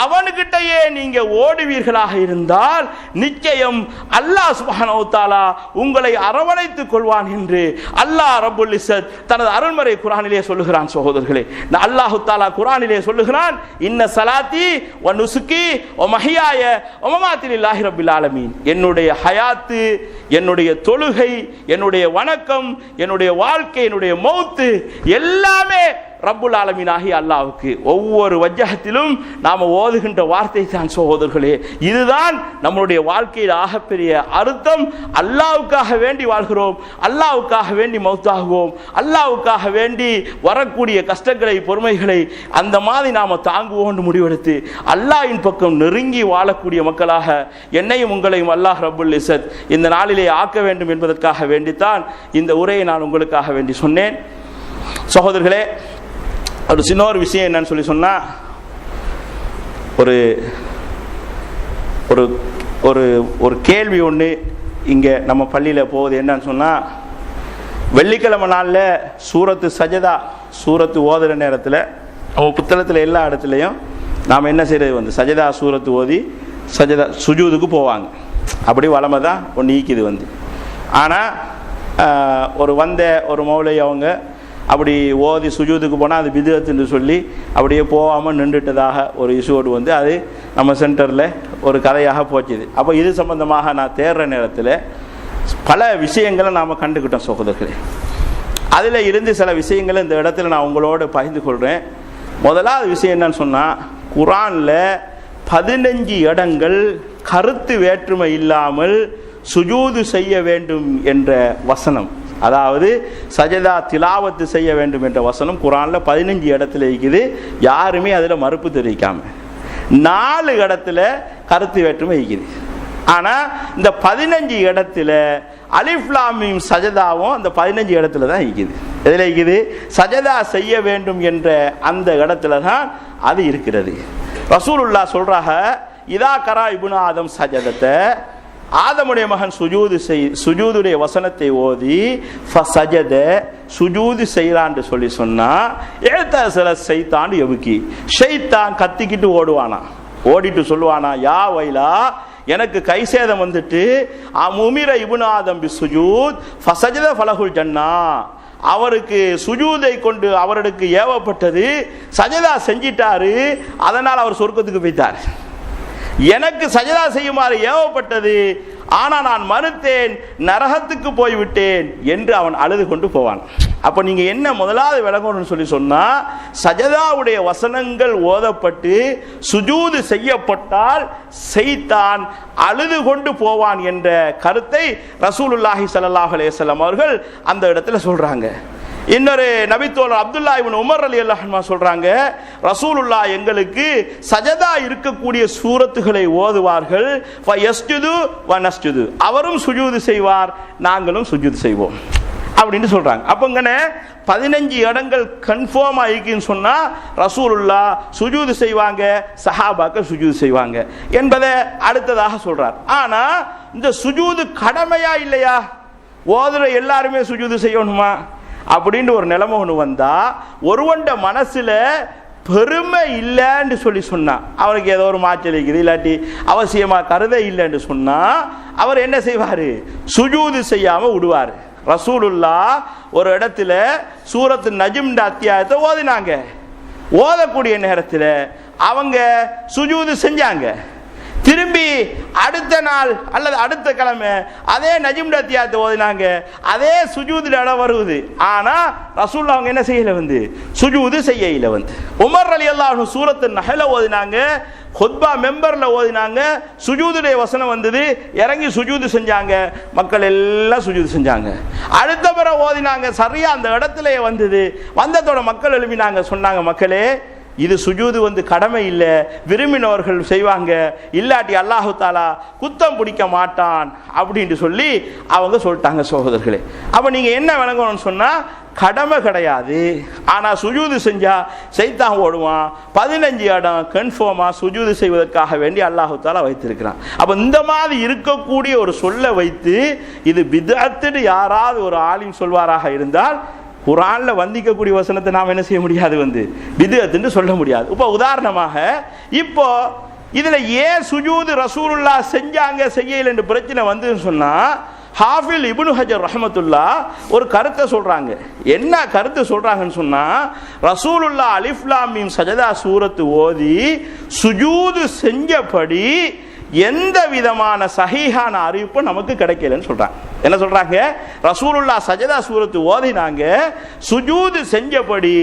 அவனுக்கிட்டயே நீங்க ஓடுவீர்களாக இருந்தால் நிச்சயம் அல்லாஹ் சுப்ஹானஹு வ தஆலா உங்களை அரவணைத்துக் கொள்வான் என்று அல்லாஹ் ரப்புல் இஸ்ஸத் தனது அருள்மறை குர்ஆனிலே சொல்லுகிறான். சகோதரர்களே, அல்லாஹ் தஆலா குர்ஆனிலே சொல்லுகிறான், இன்ன ஸலாத்தி வ நுசுகி வ மஹியாய வ மமாத்தி லில்லாஹி ரப்பில் ஆலமீன். என்னுடைய ஹயாத்து, என்னுடைய தொழுகை, என்னுடைய வணக்கம், என்னுடைய வாழ்க்கை, என்னுடைய மௌத்து எல்லாமே ரப்புல் ஆலமீன் ஆகிய அல்லாஹ்வுக்கு. ஒவ்வொரு வஜ்ஜகத்திலும் நாம ஓதுகின்ற வார்த்தை தான் சகோதரர்களே, இதுதான் நம்மளுடைய வாழ்க்கையில் ஆகப்பெரிய அர்த்தம். அல்லாஹ்வுக்காக வேண்டி வாழ்கிறோம், அல்லாஹ்வுக்காக வேண்டி மௌத்தாகுவோம், அல்லாஹ்வுக்காக வேண்டி வரக்கூடிய கஷ்டங்களை பொறுமைகளை அந்த மாதிரி நாம தாங்குவோம் முடிவெடுத்து அல்லாஹ்வின் பக்கம் நெருங்கி வாழக்கூடிய மக்களாக என்னையும் உங்களையும் அல்லாஹ் ரப்புல் இஸ்ஸத் இந்த நாளிலே ஆக்க வேண்டும் என்பதற்காக வேண்டித்தான் இந்த உரையை நான் உங்களுக்காக வேண்டி சொன்னேன். சகோதரர்களே, ஒரு சின்ன ஒரு விஷயம் என்னன்னு சொன்னா, ஒரு ஒரு ஒரு ஒரு கேள்வி ஒன்று இங்கே நம்ம பள்ளியில் போகுது. என்னன்னு சொன்னால், வெள்ளிக்கிழமை நாளில் சூரத்து சஜதா சூரத்து ஓதுகிற நேரத்தில் புத்தகத்தில் எல்லா இடத்துலையும் நாம் என்ன செய்கிறது, சஜதா சூரத்து ஓதி சஜதா சுஜூதுக்கு போவாங்க. அப்படி வளமை தான் ஒன்று ஈக்குது. ஆனால் ஒரு மௌலை அவங்க அப்படி ஓதி சுஜூதுக்கு போனால் அது பிதுஅத்துன்னு சொல்லி அப்படியே போகாமல் நின்றுட்டதாக ஒரு இஷ்யூடு அது நம்ம சென்டரில் ஒரு கதையாக போச்சுது. அப்போ இது சம்பந்தமாக நான் தேடுற நேரத்தில் பல விஷயங்களை நாம் கண்டுக்கிட்டோம் சகோதரர்களே. அதில் இருந்து சில விஷயங்களை இந்த இடத்துல நான் உங்களோட பகிர்ந்து கொள்கிறேன். முதலாவது விஷயம் என்னன்னு சொன்னால், குர்ஆனில் 15 இடங்கள் கருத்து வேற்றுமை இல்லாமல் சுஜூது செய்ய வேண்டும் என்ற வசனம், அதாவது சஜதா திலாவத்து செய்ய வேண்டும் என்ற வசனம் குர்ஆனில் 15 இடத்துல இருக்குது. யாருமே அதில் மறுப்பு தெரிவிக்காம 4 இடத்துல கருத்து வேற்றுமை இருக்குது. ஆனால் இந்த 15 இடத்துல அலிஃப் லாம் மீம் சஜதாவும் அந்த 15 இடத்துல தான் இருக்குது. எதில் இருக்குது? சஜதா செய்ய வேண்டும் என்ற அந்த இடத்துல தான் அது இருக்கிறது. ரசூலுல்லாஹ் சொல்றாங்க, இதா கரா இப்னு ஆதம் சஜதத்தை, ஆதமுடைய மகன் சுஜூதுடைய வசனத்தை ஓதி ஃபஸஜத சுஜூது செய்யலான்னு சொல்லி சொன்னா, ஏத்தஸல ஷைத்தான் யபுகி, ஷைத்தான் கத்திக்கிட்டு ஓடுவானா, ஓடிட்டு சொல்லுவானா, யா வைலா எனக்கு கை சேதம் வந்துட்டு, உமிர இப்னு ஆதம் பி சுஜூத் ஃபஸஜத ஃபலஹுல் ஜன்னா, அவருக்கு சுஜூதை கொண்டு அவருக்கு ஏவப்பட்டது, சஜதா செஞ்சிட்டாரு, அதனால் அவர் சொர்க்கத்துக்கு போய்த்தார். எனக்கு சஜதா செய்யுமாறு ஏவப்பட்டது, ஆனால் நான் மறுத்தேன், நரகத்துக்கு போய்விட்டேன் என்று அவன் அழுது கொண்டு போவான். அப்போ நீங்க என்ன முதலாவது விளங்கணும்னு சொல்லி சொன்னா, சஜதாவுடைய வசனங்கள் ஓதப்பட்டு சுஜூது செய்யப்பட்டால் ஷைத்தான் அழுது கொண்டு போவான் என்ற கருத்தை ரசூலுல்லாஹி ஸல்லல்லாஹு அலைஹி வஸல்லம் அவர்கள் அந்த இடத்துல சொல்றாங்க. இன்னொரு நபித்தோழர் அப்துல்லா இப்னு உமர் ரலியல்லாஹு அன்ஹு சொல்றாங்க, ரசூலுல்லாஹ் எங்களுக்கு சஜதா இருக்கக்கூடிய சூரத்துகளை ஓதுவார்கள், ஃபயஸ்ஜுது வ நஸ்ஜுது, அவரும் சுஜூது செய்வார், நாங்களும் சுஜூது செய்வோம் அப்படின்னு சொல்றாங்க. அப்பங்கனே 15 இடங்கள் கன்ஃபார்ம் ஆகிக்குன்னு சொன்னா ரசூலுல்லாஹ் சுஜூது செய்வாங்க, சஹாபாக்கள் சுஜூது செய்வாங்க என்பதை அடுத்ததாக சொல்றார். ஆனா இந்த சுஜூது கடமையா இல்லையா, ஓதுற எல்லாருமே சுஜூது செய்யணுமா அப்படின்னு ஒரு நிலைமை ஒன்று வந்தா, ஒருவண்ட மனசுல பெருமை இல்லைன்னு சொல்லி சொன்னா, அவருக்கு ஏதோ ஒரு மாச்சலிக்குது, இல்லாட்டி அவசியமா கருத இல்லைன்னு சொன்னா அவர் என்ன செய்வாரு, சுஜூது செய்யாம விடுவார். ரசூலுல்லாஹ் ஒரு இடத்துல சூரத்து நஜ்ம் அத்தியாயத்தை ஓதினாங்க. ஓதக்கூடிய நேரத்தில் அவங்க சுஜூது செஞ்சாங்க. திரும்பி அடுத்த நாள் அல்லது அடுத்த கிழமை அதே நஜ்ம் அத்தியாயத்தை ஓதினாங்க. அதே சுஜூதுல இடம் வருது. ஆனா ரசூலுல்லாஹ் அவங்க என்ன செய்யல, சுஜூது செய்யல. உமர் ரலியல்லாஹு அன்ஹு சூரத்து நஹ்ல ஓதினாங்க, ஹுத்பா மெம்பர்ல ஓதினாங்க, சுஜூதுடைய வசனம் வந்தது, இறங்கி சுஜூது செஞ்சாங்க, மக்கள் எல்லாம் சுஜூது செஞ்சாங்க. அடுத்த முறை ஓதினாங்க, சரியா அந்த இடத்துல வந்தது, வந்ததோட மக்கள் எழுப்பினாங்க, சொன்னாங்க, மக்களே இது சுஜூது கடமை இல்லை, விரும்பினவர்கள் செய்வாங்க, இல்லாட்டி அல்லாஹு தாலா குத்தம் பிடிக்க மாட்டான் அப்படின்னு சொல்லி அவங்க சொல்லிட்டாங்க. சகோதரர்களே, அப்ப நீங்க என்ன விளங்கணும்னு சொன்னா, கடமை கிடையாது. ஆனால் சுஜூது செஞ்சா சைத்தான் ஓடுவான். 15 இடம் கன்ஃபார்மாக சுஜூது செய்வதற்காக வேண்டி அல்லாஹு தஆலா வைத்திருக்கிறான். அப்போ இந்த மாதிரி இருக்கக்கூடிய ஒரு சொல்லை வைத்து இது பித்அத்துன்னு யாராவது ஒரு ஆலிம் சொல்வாராக இருந்தால் குர்ஆன்ல வந்திக்கக்கூடிய வசனத்தை நாம் என்ன செய்ய முடியாது, பித்அத்துன்னு சொல்ல முடியாது. இப்போ உதாரணமாக இப்போ இதுல ஏன் சுஜூது ரசூலுல்லாஹ் செஞ்சாங்க செய்யலைன்னு பிரச்சனை வந்துன்னு சொன்னா, ஹாஃபில் இப்னு ஹஜர் ரஹ்மத்துல்லாஹ் ஒரு கருத்தை சொல்றாங்க. என்ன கருத்து சொல்றாங்கன்னு சொன்னா, ரசூலுல்லாஹ் அலிஃப் லாம் மீம் சஜதா சூரத்து ஓதி சுஜூது செஞ்சபடி எந்த விதமான சஹீஹான அறிவிப்பு நமக்கு கிடைக்கலன்னு சொல்றாங்க. என்ன சொல்றாங்க? ரசூலுல்லாஹ் சஜதா சூரத்து ஓதினாங்க, சுஜூது செஞ்சபடி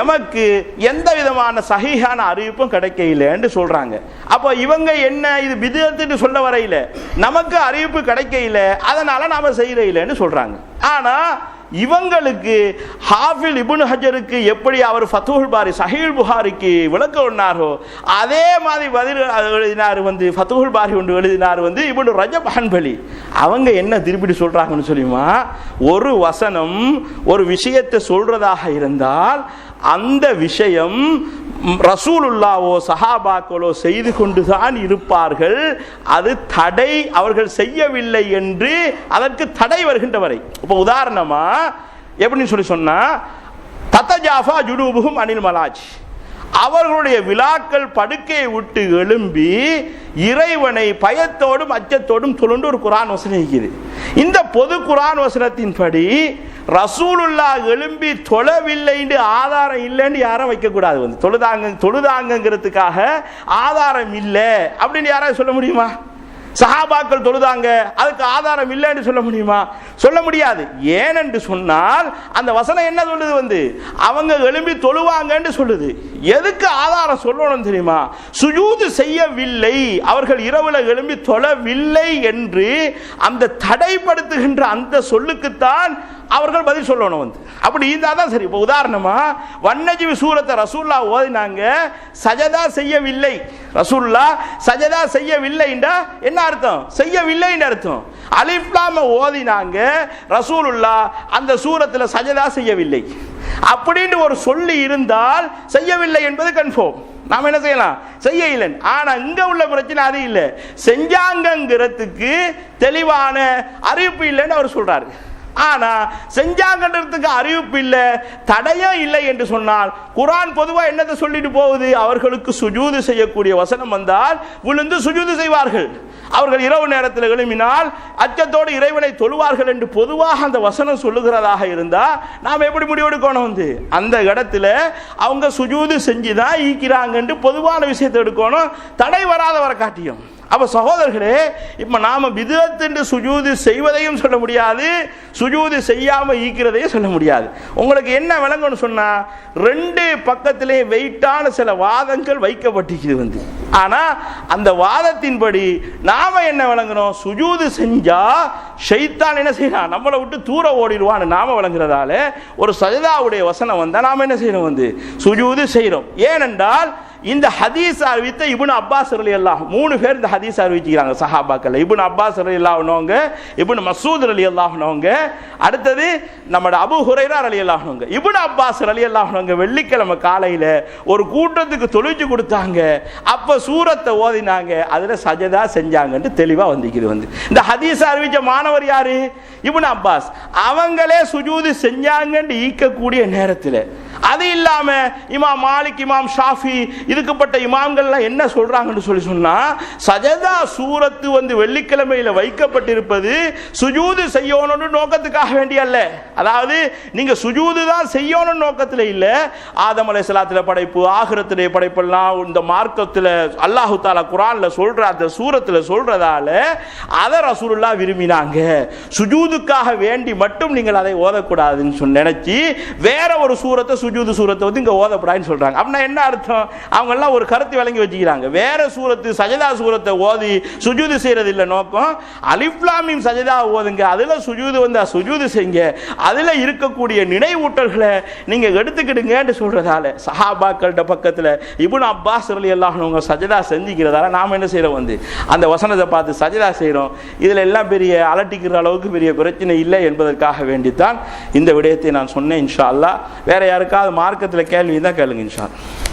எமக்கு எந்த விதமான சஹீஹான அறிவிப்பும் கிடைக்கலன்னு சொல்றாங்க. அப்போ இவங்க என்ன இது பித்அத்துன்னு சொல்ல வரையில, நமக்கு அறிவிப்பு கிடைக்கல, அதனால நாம செய்யறதில்லைன்னு சொல்றாங்க. ஆனா இவங்களுக்கு ஹாஃபில் இப்னு ஹஜருக்கு எப்படி அவர் ஃபத்ஹுல் பாரி சஹீஹுல் புகாரிக்கு விளக்கம் சொன்னாரோ அதே மாதிரி பதில் எழுதினார் ஃபத்ஹுல் பாரி ஒன்று எழுதினார் இப்னு ரஜப் ஹன்பலி. அவங்க என்ன திருப்பி சொல்றாங்கன்னு சொல்லியுமா, ஒரு வசனம் ஒரு விஷயத்தை சொல்றதாக இருந்தால் அந்த விஷயம் ரசூலுல்லாஹோ சஹாபாக்களோ செய்து கொண்டுதான் இருப்பார்கள். அது தடை அவர்கள் செய்யவில்லை என்று அதற்கு தடை வருகின்ற வரை. இப்போ உதாரணமா எப்படின்னு சொன்னா, தத்தஜாஃபா ஜுனூபுஹும் அனில் மலாஜ், அவர்களுடைய விழாக்கள் படுக்கையை விட்டு எழும்பி இறைவனை பயத்தோடும் அச்சத்தோடும் தொழுண்டு ஒரு குர்ஆன் வசனம் இருக்குது. இந்த பொது குர்ஆன் வசனத்தின்படி ரசூலுல்லாஹ் எழும்பி தொழவில்லை என்று ஆதாரம் இல்லைன்னு யாரும் வைக்கக்கூடாது. தொழுதாங்கிறதுக்காக ஆதாரம் இல்லை அப்படின்னு யாராவது சொல்ல முடியுமா? சஹாபாக்கள் தொழுதாங்க அதுக்கு ஆதாரம் இல்லைன்னு சொல்ல முடியுமா? சொல்ல முடியாது. ஏனென்று சொன்னால் அந்த வசனம் என்ன சொல்லுது, அவங்க எழும்பி தொழுவாங்கன்னு சொல்லுது. எதுக்கு ஆதாரம் சொல்லணும் தெரியுமா? சுஜூது செய்யவில்லை, அவர்கள் இரவுல எழும்பி தொழவில்லை என்று அந்த தடைப்படுத்துகின்ற அந்த சொல்லுக்குத்தான் அவர்கள் பதில் சொல்லணும். அப்படி இருந்தாதான் சரி. இப்போ உதாரணமா வன்னஜ்மி சூரத்தை ரசூலுல்லாஹ் ஓதினாங்க, சஜதா செய்யவில்லை. ரசூலுல்லாஹ் சஜதா செய்யவில்லைண்டா என்ன அர்த்தம்? செய்யவில்லைன்னு அர்த்தம். அலிஃப் லாம் ஓதினாங்க, ரசூலுல்லாஹ் அந்த சூரத்துல சஜதா செய்யவில்லை அப்படின்னு ஒரு சொல்லி இருந்தால் செய்யவில்லை என்பது கன்ஃபார்ம். நாம என்ன செய்யலாம்? செய்ய இல்லை. ஆனா இங்க உள்ள பிரச்சனை அது இல்லை, செஞ்சாங்கிறதுக்கு தெளிவான அறிவிப்பு இல்லைன்னு அவர் சொல்றாரு. ஆனா செஞ்சாங்கன்றதுக்கு அறிவிப்பு இல்லை, தடையும் இல்லை என்று சொன்னால் குர்ஆன் பொதுவா என்னத்தை சொல்லிட்டு போகுது? அவர்களுக்கு சுஜூது செய்யக்கூடிய வசனம் வந்தால் விழுந்து சுஜூது செய்வார்கள், அவர்கள் இரவு நேரத்தில் எழுப்பினால் அச்சத்தோடு இறைவனை தொழுவார்கள் என்று பொதுவாக அந்த வசனம் சொல்லுகிறதாக இருந்தா நாம் எப்படி முடிவெடுக்கணும்? அந்த இடத்துல அவங்க சுஜூது செஞ்சுதான் ஈக்கிறாங்க என்று பொதுவான விஷயத்தை எடுக்கணும், தடை வராதவரை காட்டியும். அப்ப சகோதரர்களே, இப்ப நாம பித்அத் என்று சுஜூது செய்வதையும் சொல்ல முடியாது, சுஜூது செய்யாம ஈக்கிறதையும் சொல்ல முடியாது. உங்களுக்கு என்ன விளங்கன்னு சொன்னா, ரெண்டு பக்கத்திலே வெயிட்டான சில வாதங்கள் வைக்கப்பட்டிருக்கிறது. ஆனா அந்த வாதத்தின்படி நாம என்ன விளங்கணும்? சுஜூது செஞ்சா ஷைத்தான் என்ன செய்யறான்? நம்மளை விட்டு தூர ஓடிடுவான்னு நாம விளங்குறதால ஒரு சஜதாவுடைய வசனம் வந்தா நாம என்ன செய்யணும்? சுஜூது செய்யறோம். ஏனென்றால் இந்த ஹதீஸ் அறிவித்த இப்னு அப்பாஸ் ரலியல்லாஹு, 3 பேர் இந்த ஹதீஸ் அறிவிச்சுக்கிறாங்க சஹாபாக்கள். இப்னு அப்பாஸ் ரலியல்லாஹு அன்ஹு, இப்னு மஸ்ஊத் ரலியல்லாஹு அன்ஹு, அடுத்தது நம்ம அபூ ஹுரைரா ரலியல்லாஹு அன்ஹு. இப்னு அப்பாஸ் ரலியல்லாஹு அன்ஹு வெள்ளிக்கிழமை காலையில ஒரு கூட்டத்துக்கு தொழுச்சு கொடுத்தாங்க, அப்ப சூரத்தை ஓதினாங்க, அதுல சஜதா செஞ்சாங்கன்னு தெளிவா வந்திருக்குது. இந்த ஹதீஸ் அறிவிச்ச மாணவர் யாரு? இப்னு அப்பாஸ். அவங்களே சுஜூது செஞ்சாங்கன்னு ஈக்கக்கூடிய நேரத்தில் அது இல்லாம இமாம் மாலிக், இமாம் ஷாஃபி, இதுக்குப்பட்ட இமாம்கள்லாம் என்ன சொல்றாங்கன்னு சொன்னா, சஜதா சூரத்து வெள்ளிக்கிழமையில வைக்கப்பட்டிருப்பது சுஜூது செய்யணும்னு நோக்கத்துக்காக வேண்டிய அல்ல. அதாவது நீங்க சுஜூது தான் செய்யணும் நோக்கத்தில் இல்ல. ஆதம் அலைஹிஸ்ஸலாத்துல படைப்பு, ஆகிரத்திலே படைப்பெல்லாம் இந்த மார்க்கத்தில் அல்லாஹு தஆலா குர்ஆன்ல சொல்ற அந்த சூரத்துல சொல்றதால அதை ரசூலுல்லாஹ் விரும்பினாங்க. சுஜூதுக்காக வேண்டி மட்டும் நீங்கள் அதை ஓதக்கூடாதுன்னு நினைச்சு வேற ஒரு சூரத்தை சுஜூது சூரத்தை இங்க ஓதப்படாதுன்னு சொல்றாங்க. அப்படின்னா என்ன அர்த்தம்? அவங்கெல்லாம் ஒரு கருத்து விளங்கி வச்சுக்கிறாங்க. வேற சூரத்து சஜதா சூரத்தை ஓதி சுஜூது செய்யறது இல்லை நோக்கம், அலிஃப் லாம் மீம் சஜதா ஓதுங்க, அதுல சுஜூது வந்தா சுஜூது செய்யுங்க, அதுல இருக்கக்கூடிய நினைவூட்டல்களை நீங்க எடுத்துக்கிடுங்கன்னு சொல்றதால சஹாபாக்கள்கிட்ட பக்கத்துல இப்னு அப்பாஸ் ரலியல்லாஹு அன்ஹு சஜதா செஞ்சுக்கிறதால நாம என்ன செய்யறோம், வந்து அந்த வசனத்தை பார்த்து சஜதா செய்யறோம். இதுல எல்லாம் பெரிய அலட்டிக்கிற அளவுக்கு பெரிய பிரச்சனை இல்லை என்பதற்காக வேண்டித்தான் இந்த விடயத்தை நான் சொன்னேன். இன்ஷா அல்லாஹ் வேற யாருக்காவது மார்க்கத்தில் கேள்வி தான் கேளுங்க இன்ஷா அல்லாஹ்.